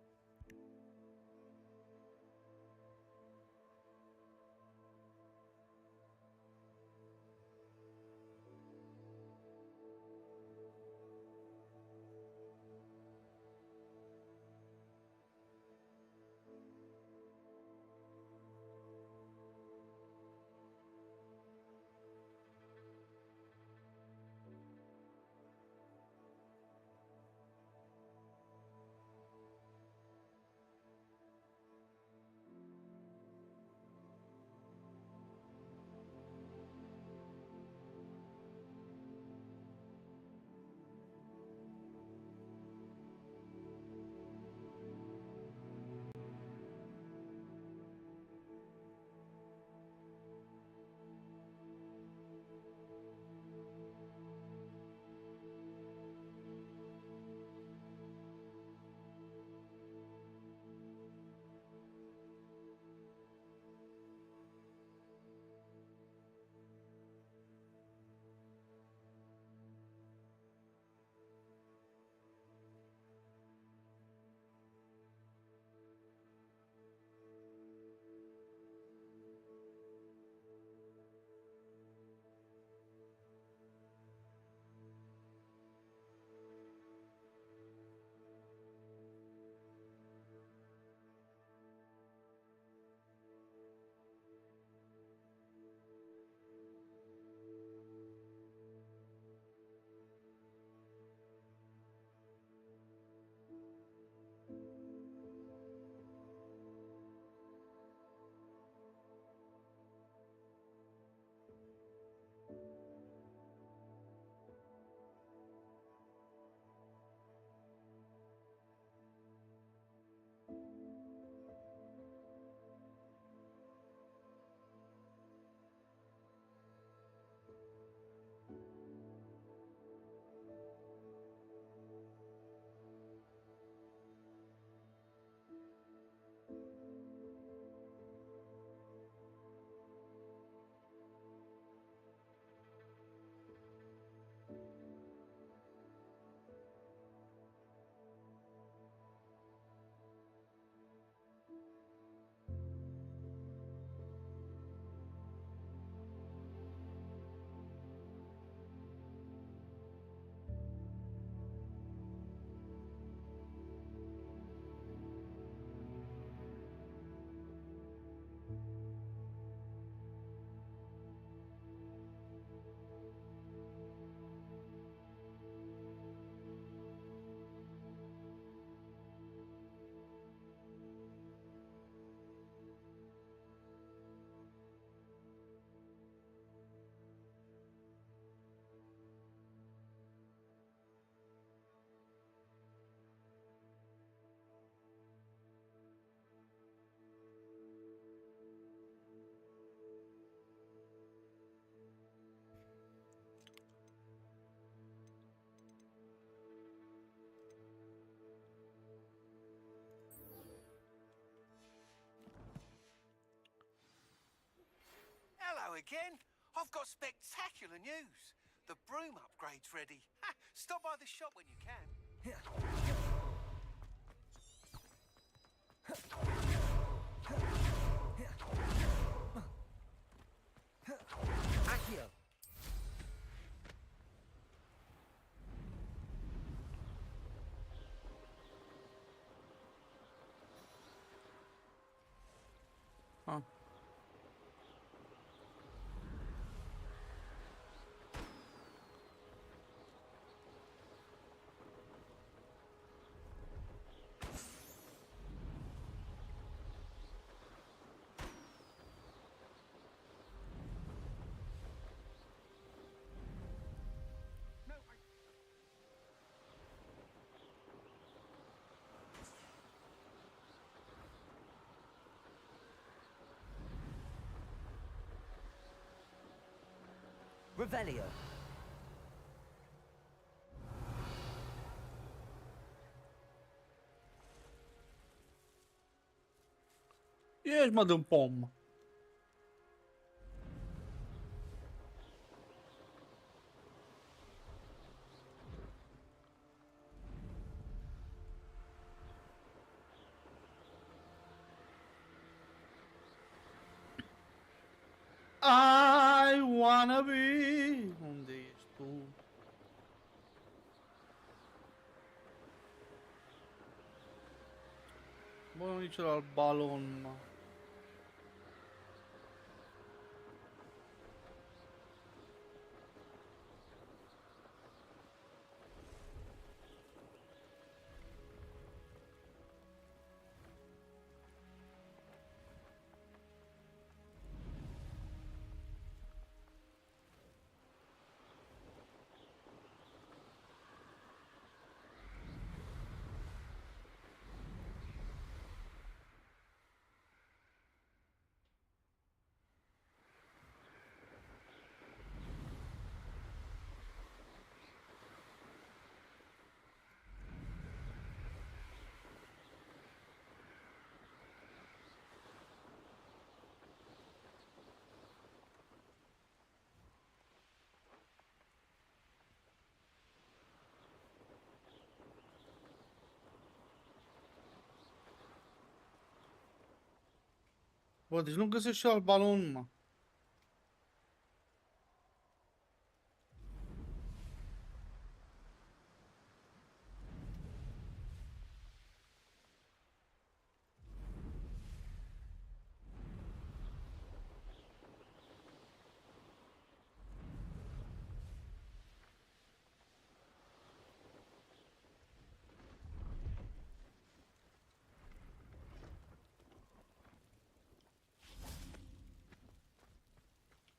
again. I've got spectacular news. The broom upgrade's ready. Ha, stop by the shop when you can. Accio. Ah. Revelio. Ești, mă, de un pom. I wanna be. Unde ești tu? Bă, nu nici ăla al balon, mă. Bă, deci nu găsesc și alt balon, mă.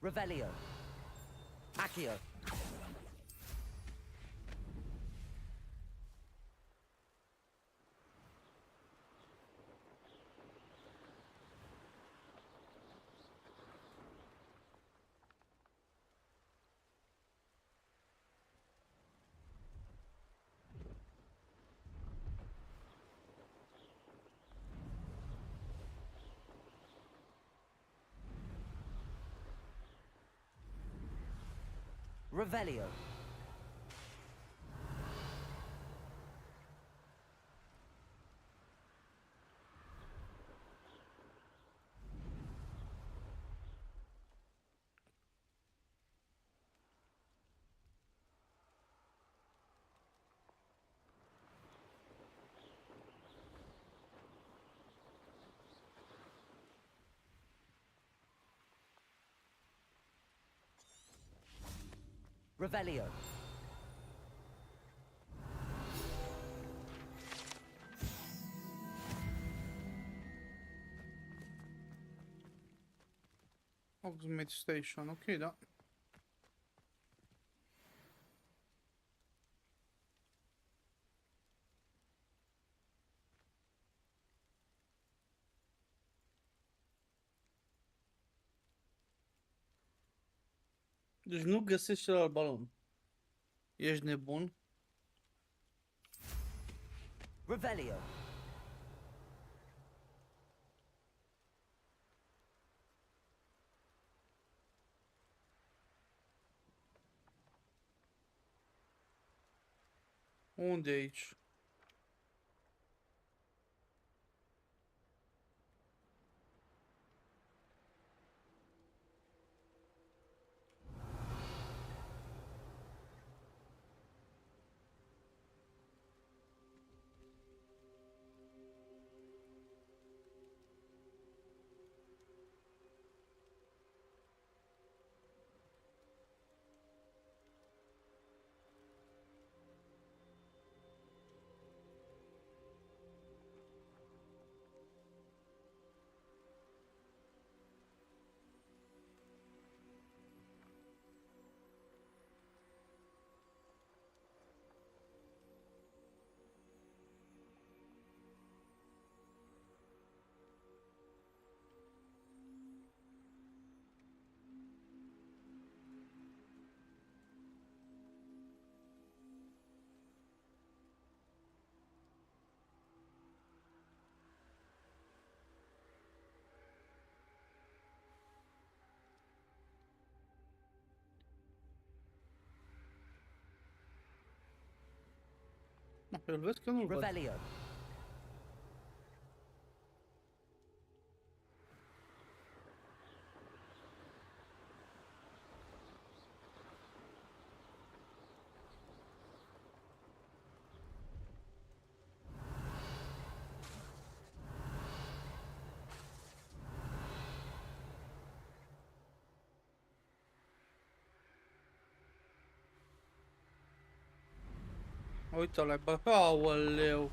Revelio. Accio. Revelio. Revelio. Hogsmeade Station, ok, da. Deci nu găsesc celălalt balon. Ești nebun? Revelio. Unde e aici? No, pe îl vezi că nu-l văd. Revelio. Uite-l, bă, aoleu.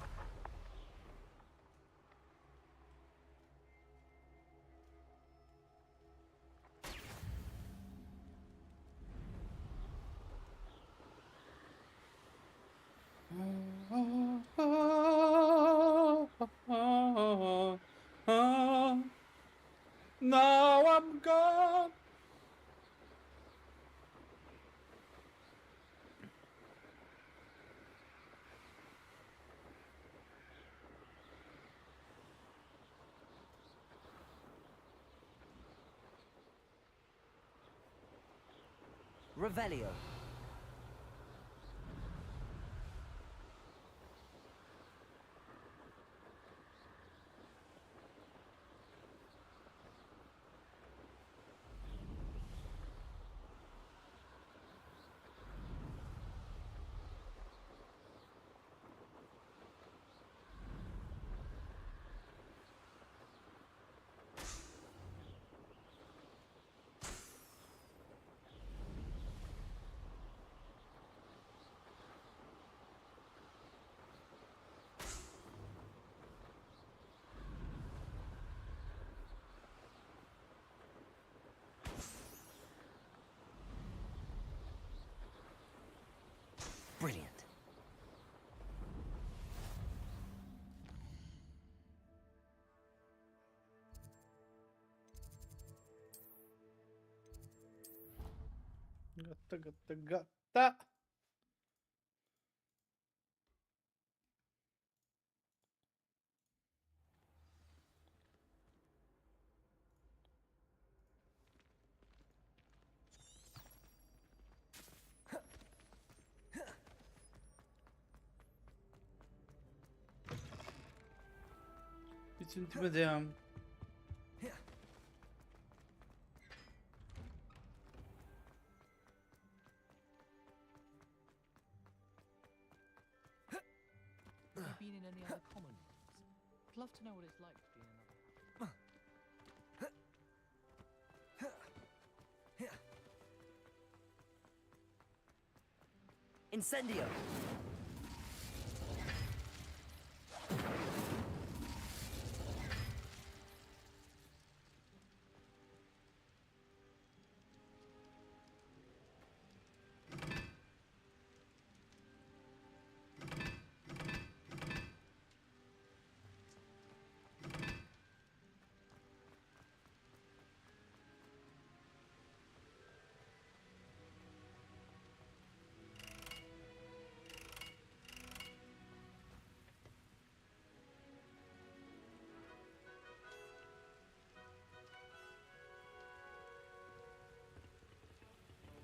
Now I'm gone. Revelio. Brilliant. Gata, gata, gata. Îți intimideam. Have you been in any other common rooms? I'd love to know what it's like to be in another. Incendio.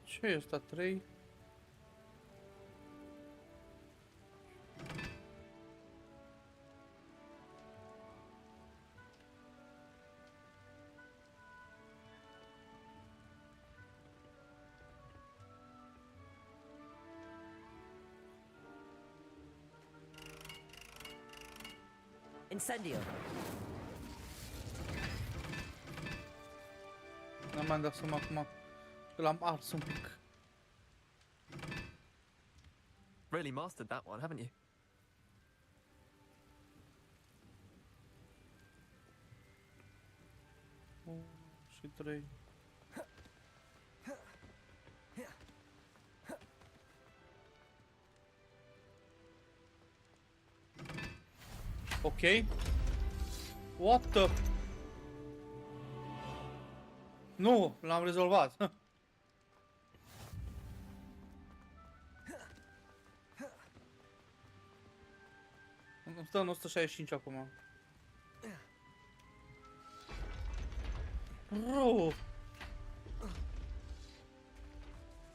Ce e ăsta? 3? Incendio. Nu mi-am dat seama acum că l-am ars un pic. Really mastered that one, haven't you? Și 3. Ok. What the... Nu, l-am rezolvat. Îmi stă în 165 acum. Bro.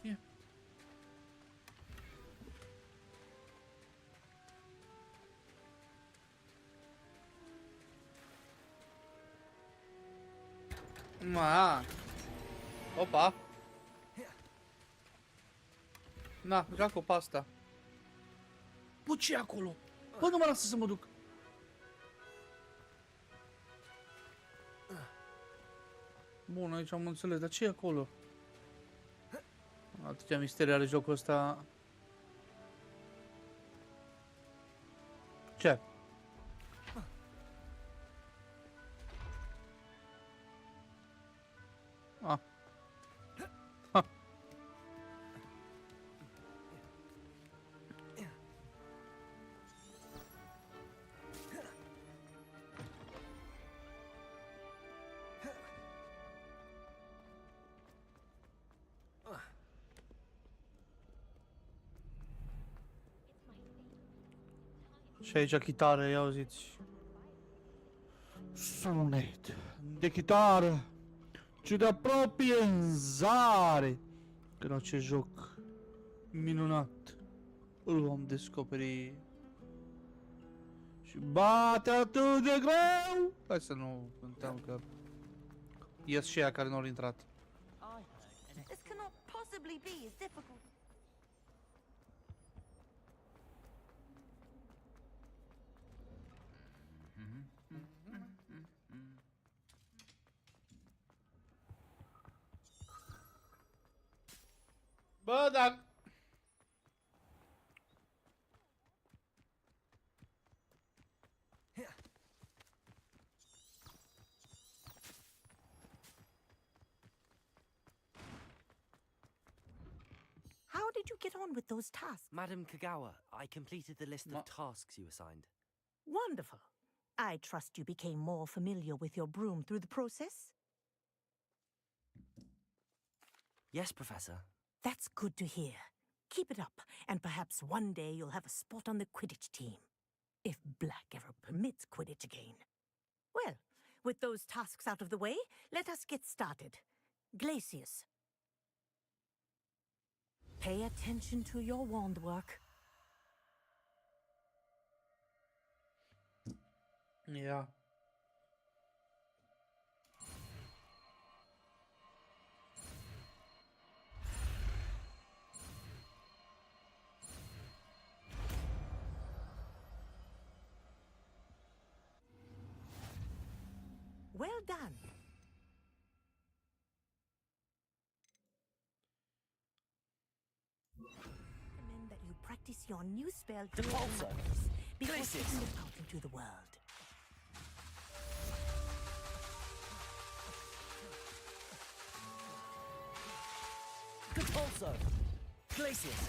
Yeah. Ma. Opa. Na, joacă pe asta. Bă, ce e acolo? Bă, nu mă lasă să mă duc. Bun, aici am înțeles, dar ce e acolo? Atâtea misterii are jocul ăsta. Ce? Ah. Ha. Și aici chitară, ia auziți. Sunet de chitară ce de apropie în zare. Că ce joc minunat îl vom descoperi. Și bate atât de greu. Hai să nu cântăm că ies și aia care nu au intrat. This cannot possibly be as difficult. Bă, dacă... How did you get on with those tasks? Madam Kagawa, I completed the list of tasks you assigned. Wonderful. I trust you became more familiar with your broom through the process? Yes, Professor. That's good to hear. Keep it up, and perhaps one day you'll have a spot on the Quidditch team. If Black ever permits Quidditch again. Well, with those tasks out of the way, let us get started. Glacius. Pay attention to your wand work. Yeah. Well done. Recommend that you practice your new spell before taking it out into the world. Depulso! Glacius!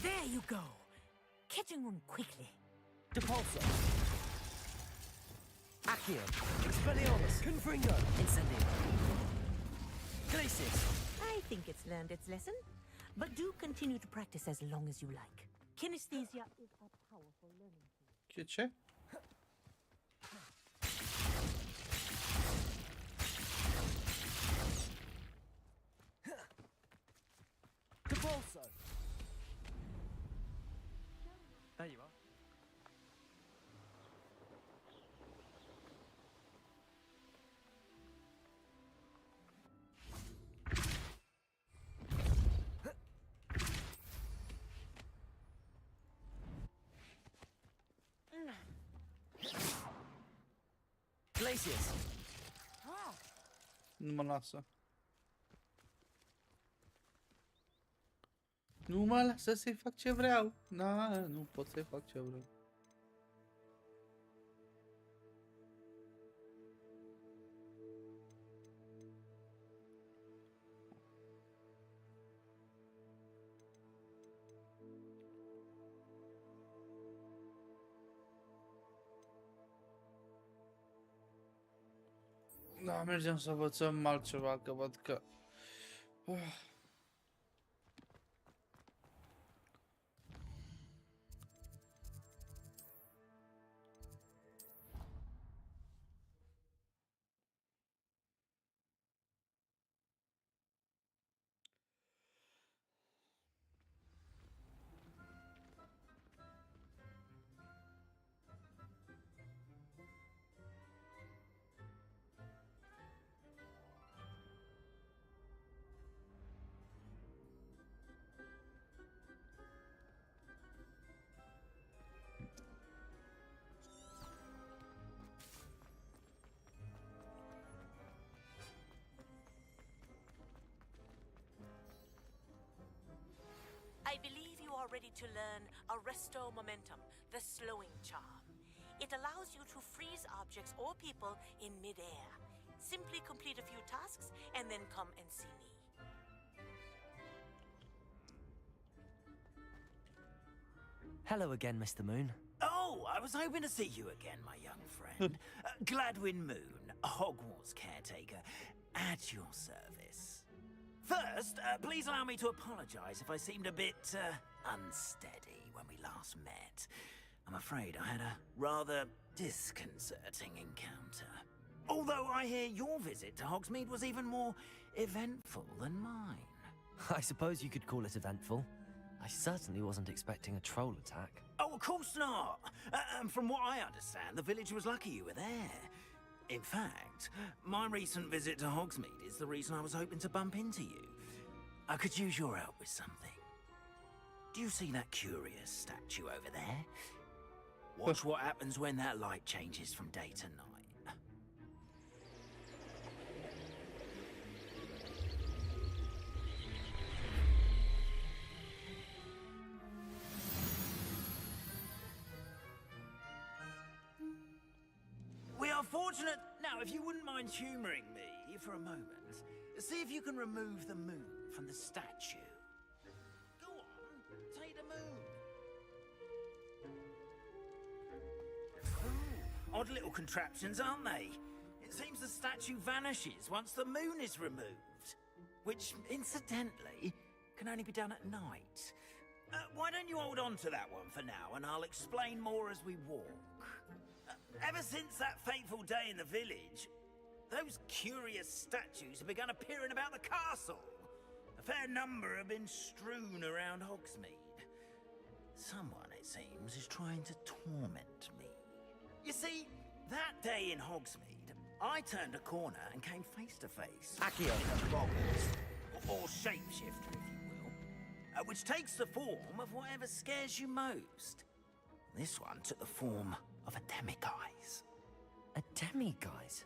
There you go. Catching on quickly. Depulso! Accio! Expelliarmus! Confringo! Incendio! Glacius! I think it's learned its lesson, but do continue to practice as long as you like. Kinesthesia is a powerful learning tool. Ce? Depulso! There you are. Glaciers. Nu mă lasă. Nu mă lasă să-i fac ce vreau. Na, nu pot să-i fac ce vreau. Da, mergem să învățăm altceva, că văd că... I believe you are ready to learn Arresto Momentum, the slowing charm. It allows you to freeze objects or people in midair. Simply complete a few tasks and then come and see me. Hello again, Mr. Moon. Oh, I was hoping to see you again, my young friend. Gladwin Moon, Hogwarts caretaker, at your service. First, please allow me to apologize if I seemed a bit unsteady when we last met. I'm afraid I had a rather disconcerting encounter. Although I hear your visit to Hogsmeade was even more eventful than mine. I suppose you could call it eventful. I certainly wasn't expecting a troll attack. Oh, of course not. And from what I understand, the village was lucky you were there. In fact, my recent visit to Hogsmeade is the reason I was hoping to bump into you. I could use your help with something. Do you see that curious statue over there? Watch what happens when that light changes from day to night. We are fortunate. Now, if you wouldn't mind humoring me for a moment, see if you can remove the moon from the statue. Go on, take the moon. Ooh, odd little contraptions, aren't they? It seems the statue vanishes once the moon is removed, which, incidentally, can only be done at night. Why don't you hold on to that one for now, and I'll explain more as we walk. Ever since that fateful day in the village, those curious statues have begun appearing about the castle. A fair number have been strewn around Hogsmeade. Someone, it seems, is trying to torment me. You see, that day in Hogsmeade, I turned a corner and came face to face with a boggles, or shapeshifter, if you will, which takes the form of whatever scares you most. This one took the form of a demiguise. A demiguise?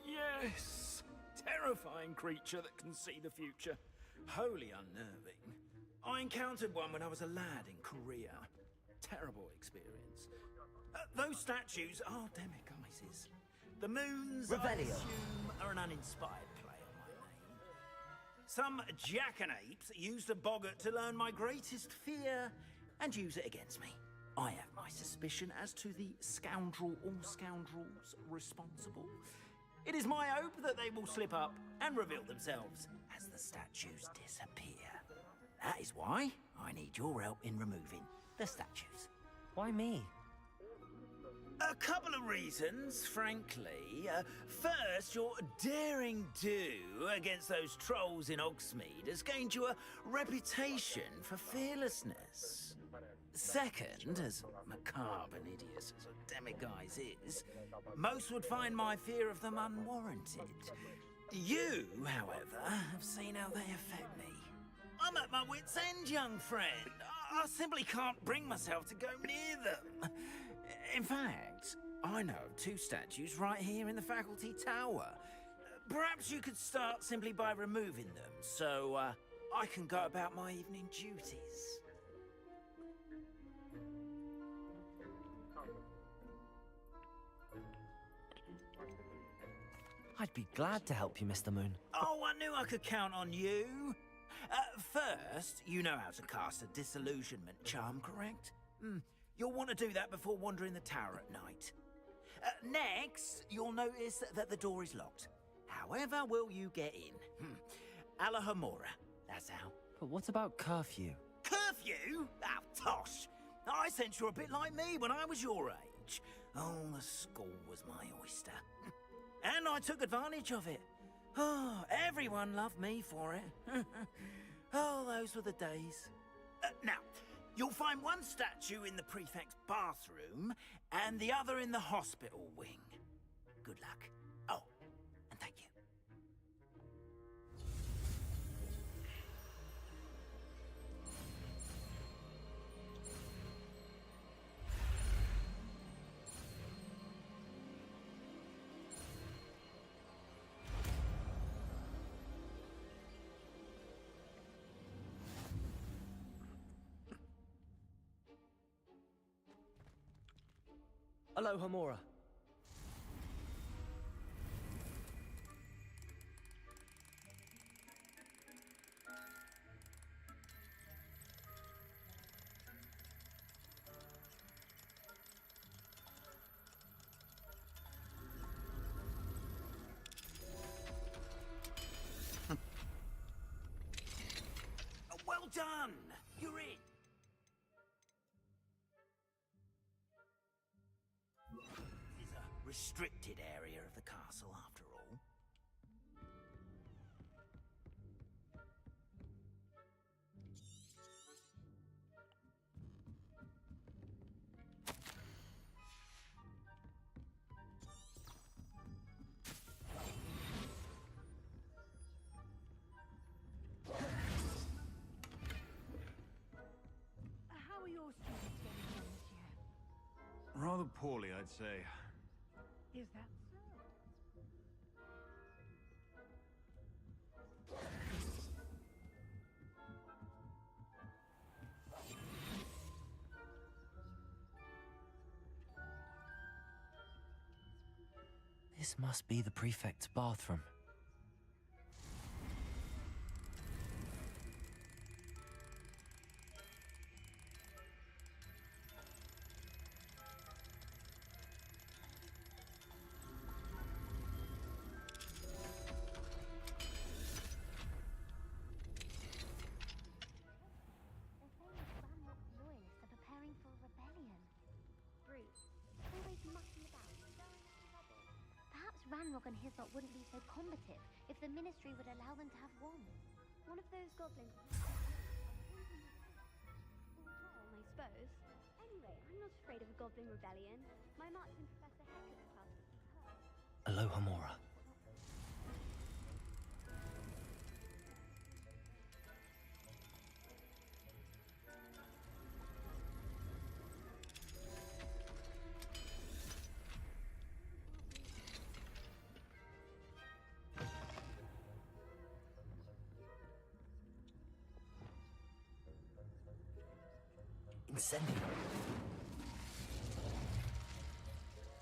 Yes! Terrifying creature that can see the future. Wholly unnerving. I encountered one when I was a lad in Korea. Terrible experience. Those statues are demiguises. The moons, I assume, are an uninspired play on my name. Some jackanapes used a boggart to learn my greatest fear and use it against me. I have my suspicion as to the scoundrel or scoundrels responsible. It is my hope that they will slip up and reveal themselves as the statues disappear. That is why I need your help in removing the statues. Why me? A couple of reasons, frankly. First, your daring do against those trolls in Hogsmeade has gained you a reputation for fearlessness. Second, as macabre and hideous as a demiguise is, most would find my fear of them unwarranted. You, however, have seen how they affect me. I'm at my wit's end, young friend. I simply can't bring myself to go near them. In fact, I know of 2 statues right here in the faculty tower. Perhaps you could start simply by removing them, so I can go about my evening duties. I'd be glad to help you, Mr. Moon. Oh, I knew I could count on you. First, you know how to cast a disillusionment charm, correct? You'll want to do that before wandering the tower at night. Next, you'll notice that the door is locked. However will you get in? Alahomora, that's how. But what about curfew? Curfew? Oh, tosh. I sense you're a bit like me when I was your age. Oh, the school was my oyster. And I took advantage of it. Oh, everyone loved me for it. Oh, those were the days. Now, you'll find one statue in the prefect's bathroom and the other in the hospital wing. Good luck. Oh, and thank you. Alohomora. Well done! You're in. This is a restricted area of the castle, after all. How are your students getting on this year? Rather poorly, I'd say. Is that so? This must be the prefect's bathroom. Ranrock and his lot wouldn't be so combative if the Ministry would allow them to have wands. One of those goblins... I suppose. Anyway, I'm not afraid of a goblin rebellion. My marks in Professor Hector's class would be hurt. Alohomora. Incendio.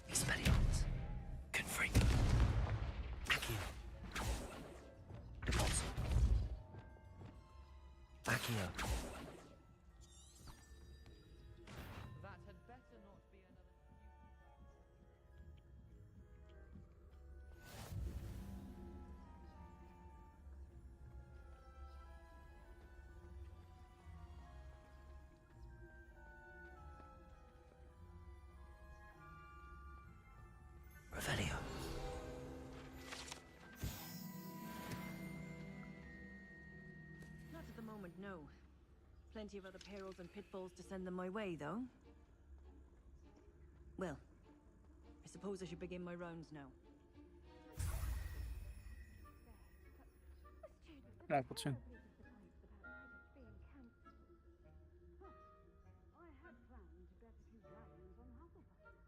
Expelliarmus. Confringo. Accio. Repulso. Accio. That had better not be another. Revelio. Not at the moment, no. Plenty of other perils and pitfalls to send them my way, though. Well, I suppose I should begin my rounds now. Dai, puțin. I had planned to bet a few dragons on Hufflepuff.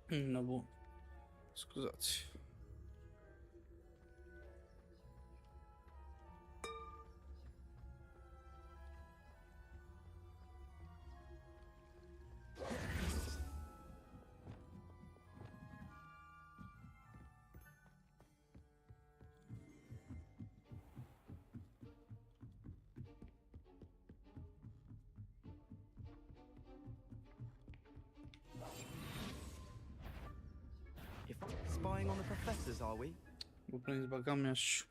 No, bun. Scuzați. Spying on the professors, are we? Vă prins bagam mi-aș.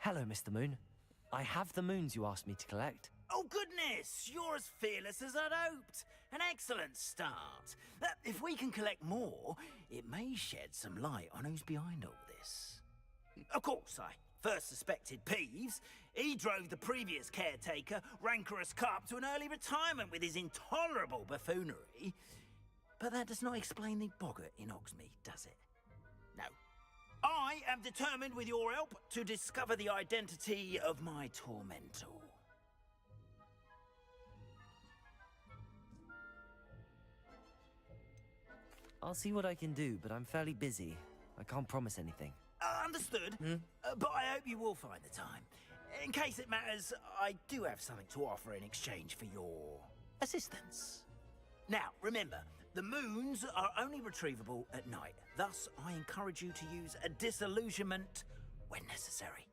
Hello, Mr. Moon. I have the moons you asked me to collect. Oh, goodness! You're as fearless as I'd hoped. An excellent start. If we can collect more, it may shed some light on who's behind all this. Of course, I first suspected Peeves. He drove the previous caretaker, Rancorous Carp, to an early retirement with his intolerable buffoonery. But that does not explain the boggart in Hogsmeade, does it? No. I am determined, with your help, to discover the identity of my tormentor. I'll see what I can do, but I'm fairly busy. I can't promise anything. Understood. But I hope you will find the time. In case it matters, I do have something to offer in exchange for your assistance. Now, remember, the moons are only retrievable at night. Thus, I encourage you to use a disillusionment when necessary.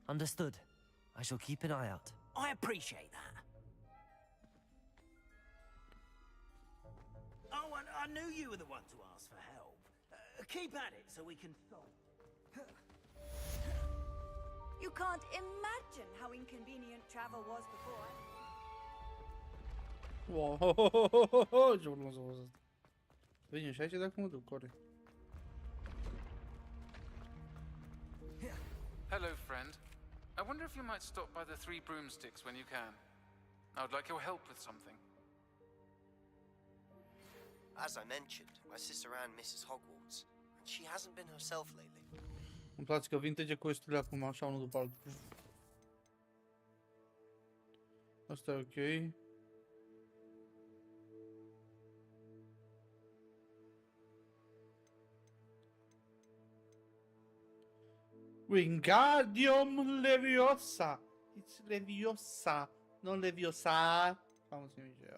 Understood. I shall keep an eye out. I appreciate that. Oh, and I knew you were the one to ask for help. Keep at it so we can solve it. You can't imagine how inconvenient travel was before. Wow, ce urmă să văd asta. Vine și aici dacă mă duc, core. Hello, friend. I wonder if you might stop by the Three Broomsticks when you can. I would like your help with something. As I mentioned, my sister Anne misses Hogwarts, and she hasn't been herself lately. Îmi place că vintage quest-urile acum, așa, unul după altul. Asta e ok. Wingardium Leviosa. It's Leviosa, non Leviosa. Am înțeles eu.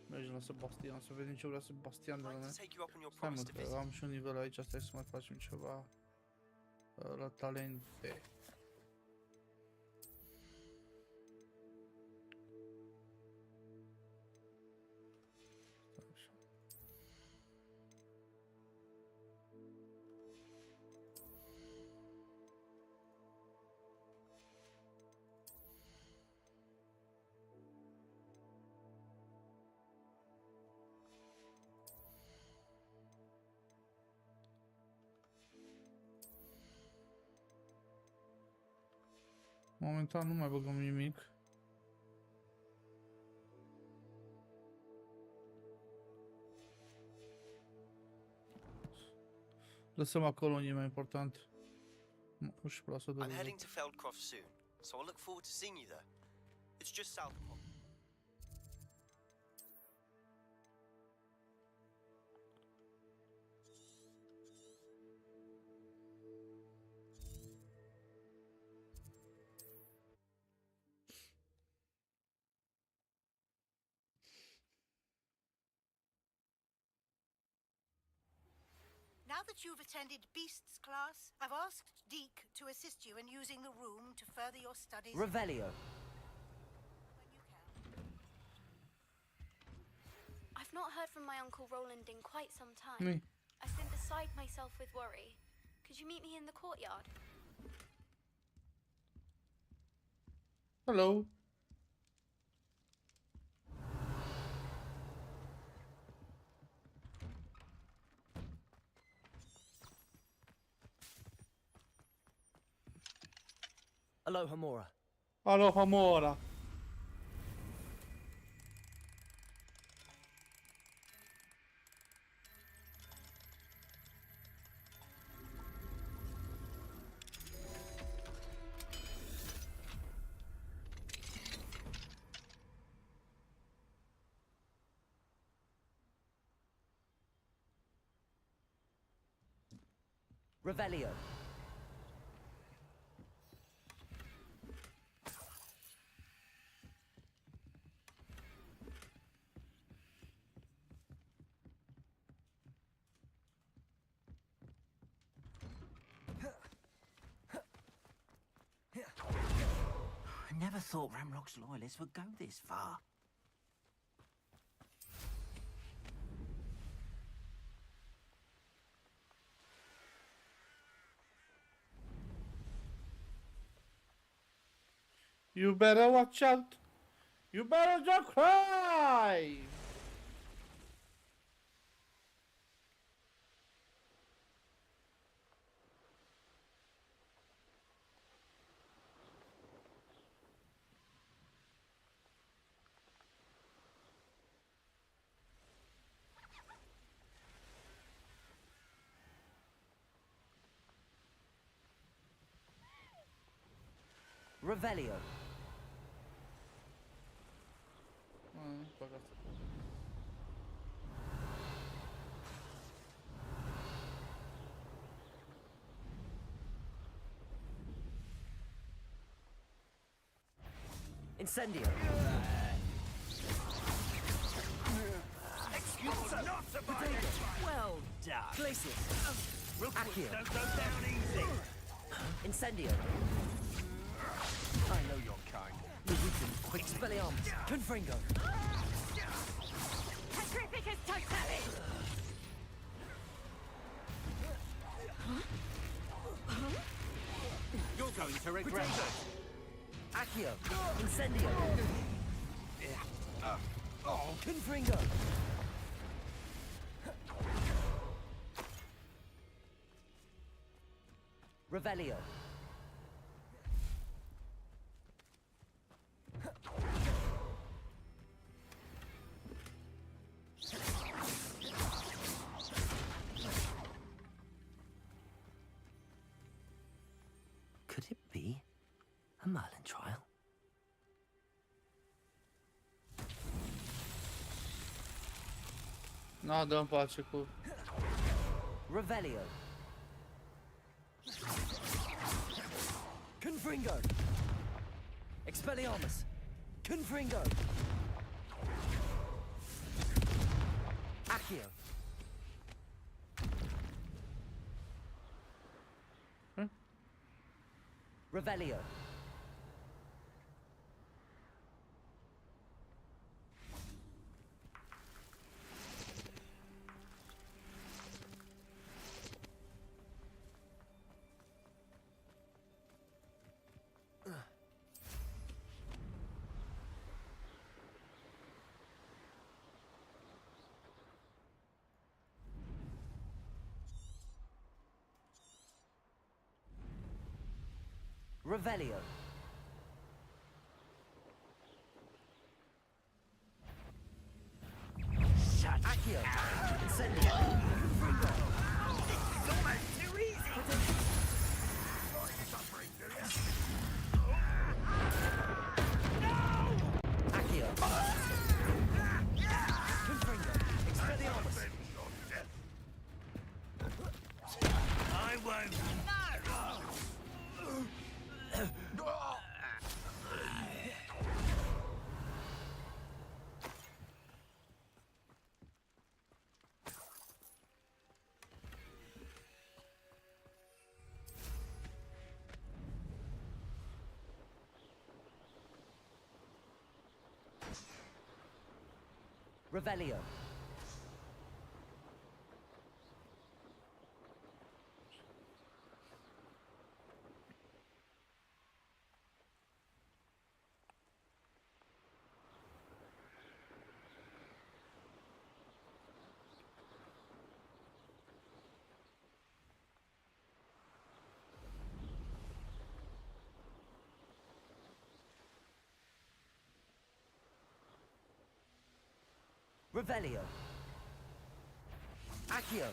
Mergem la Sebastian, să vedem ce vrea Sebastian de la noi. Stai mă, că am și un nivel aici, stai să mai facem ceva la talente. Momentan nu mai băgăm nimic. Lăsăm acolo, nu e mai important. 11% de I'm heading to Feldcroft soon, so I'll look forward to seeing you there. It's just south of Hogwarts. Now that you've attended Beasts class, I've asked Deke to assist you in using the room to further your studies. Revelio. I've not heard from my Uncle Roland in quite some time. Me. I've been beside myself with worry. Could you meet me in the courtyard? Hello. Aloha Mora. Aloha Mora. Revelio. I never thought Ramrock's loyalists would go this far. You better watch out. You better don't cry. Revelio. Incendio. Well done. Glacius. Accio. Don't go down easy. Incendio. I know your kind. Expelliarmus. Confringo. Petrificus totalis! You're going to regret it. Accio. Incendio. Confringo. Revelio. Could it be a Merlin trial? Na, dă-mi pace cu... Revelio. Confringo. Expelliarmus. Confringo. Accio. Revelio. Revelio. Shut Accio. Incendio. Confringo. Revelio. Revelio. Accio.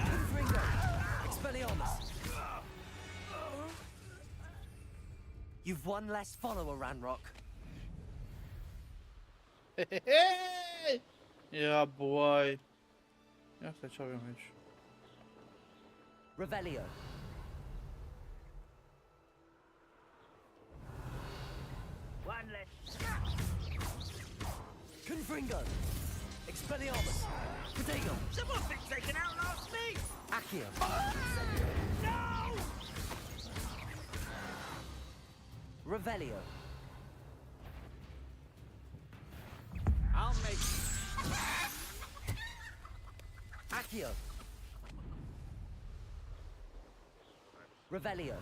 Confringo. Expelliarmus. You've one less follower, Ranrock. Yeah, boy. Ia stai ce avem aici. Revelio. One less. Confringo. Expelliarmus. Protego. Someone's been taken out last week. Accio. No! Revelio. I'll make. Accio. Revelio.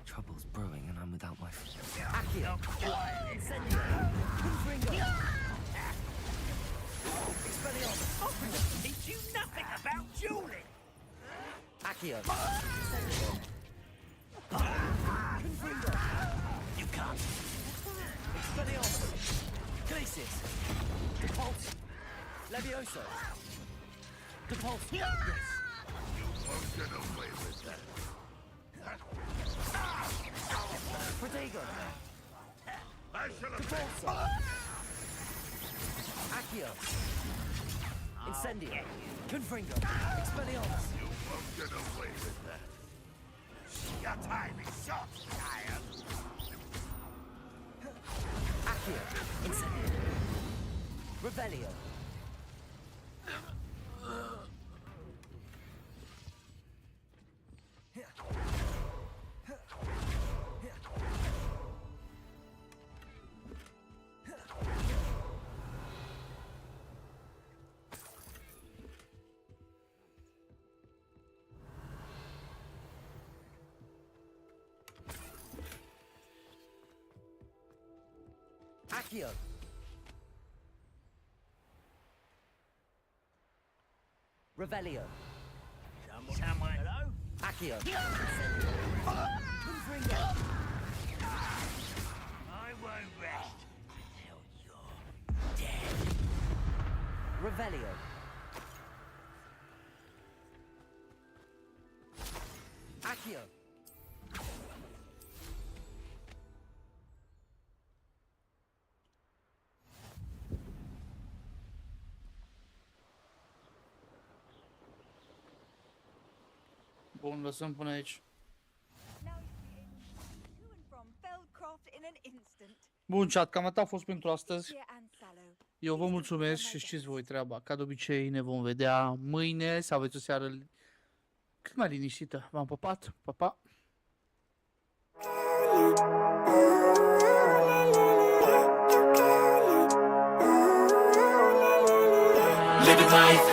Trouble's brewing and I'm without my... Accio. Incendio. Confringo. Expelliarmus. I'll teach you nothing about dueling. Accio. Incendio. Confringo. You can't. Expelliarmus. Glacius. Depulse. Levioso. Depulse. Yes. Won't get away with that. Protego. I shall have Depulso. Accio. Incendio. Confringo. Expelliarmus. You won't get away with that. Your time is short, child. Accio. Incendio. Revelio. Accio. Revelio. Someone. Hello? Accio. Confringo. I won't rest until you're dead. Revelio. Accio. Bun, lăsăm până aici. Bun, chat, cam atât a fost pentru astăzi. Eu vă mulțumesc și știți voi treaba. Ca de obicei ne vom vedea mâine, să aveți o seară cât mai liniștită. V-am pupat, pa, pa! Living life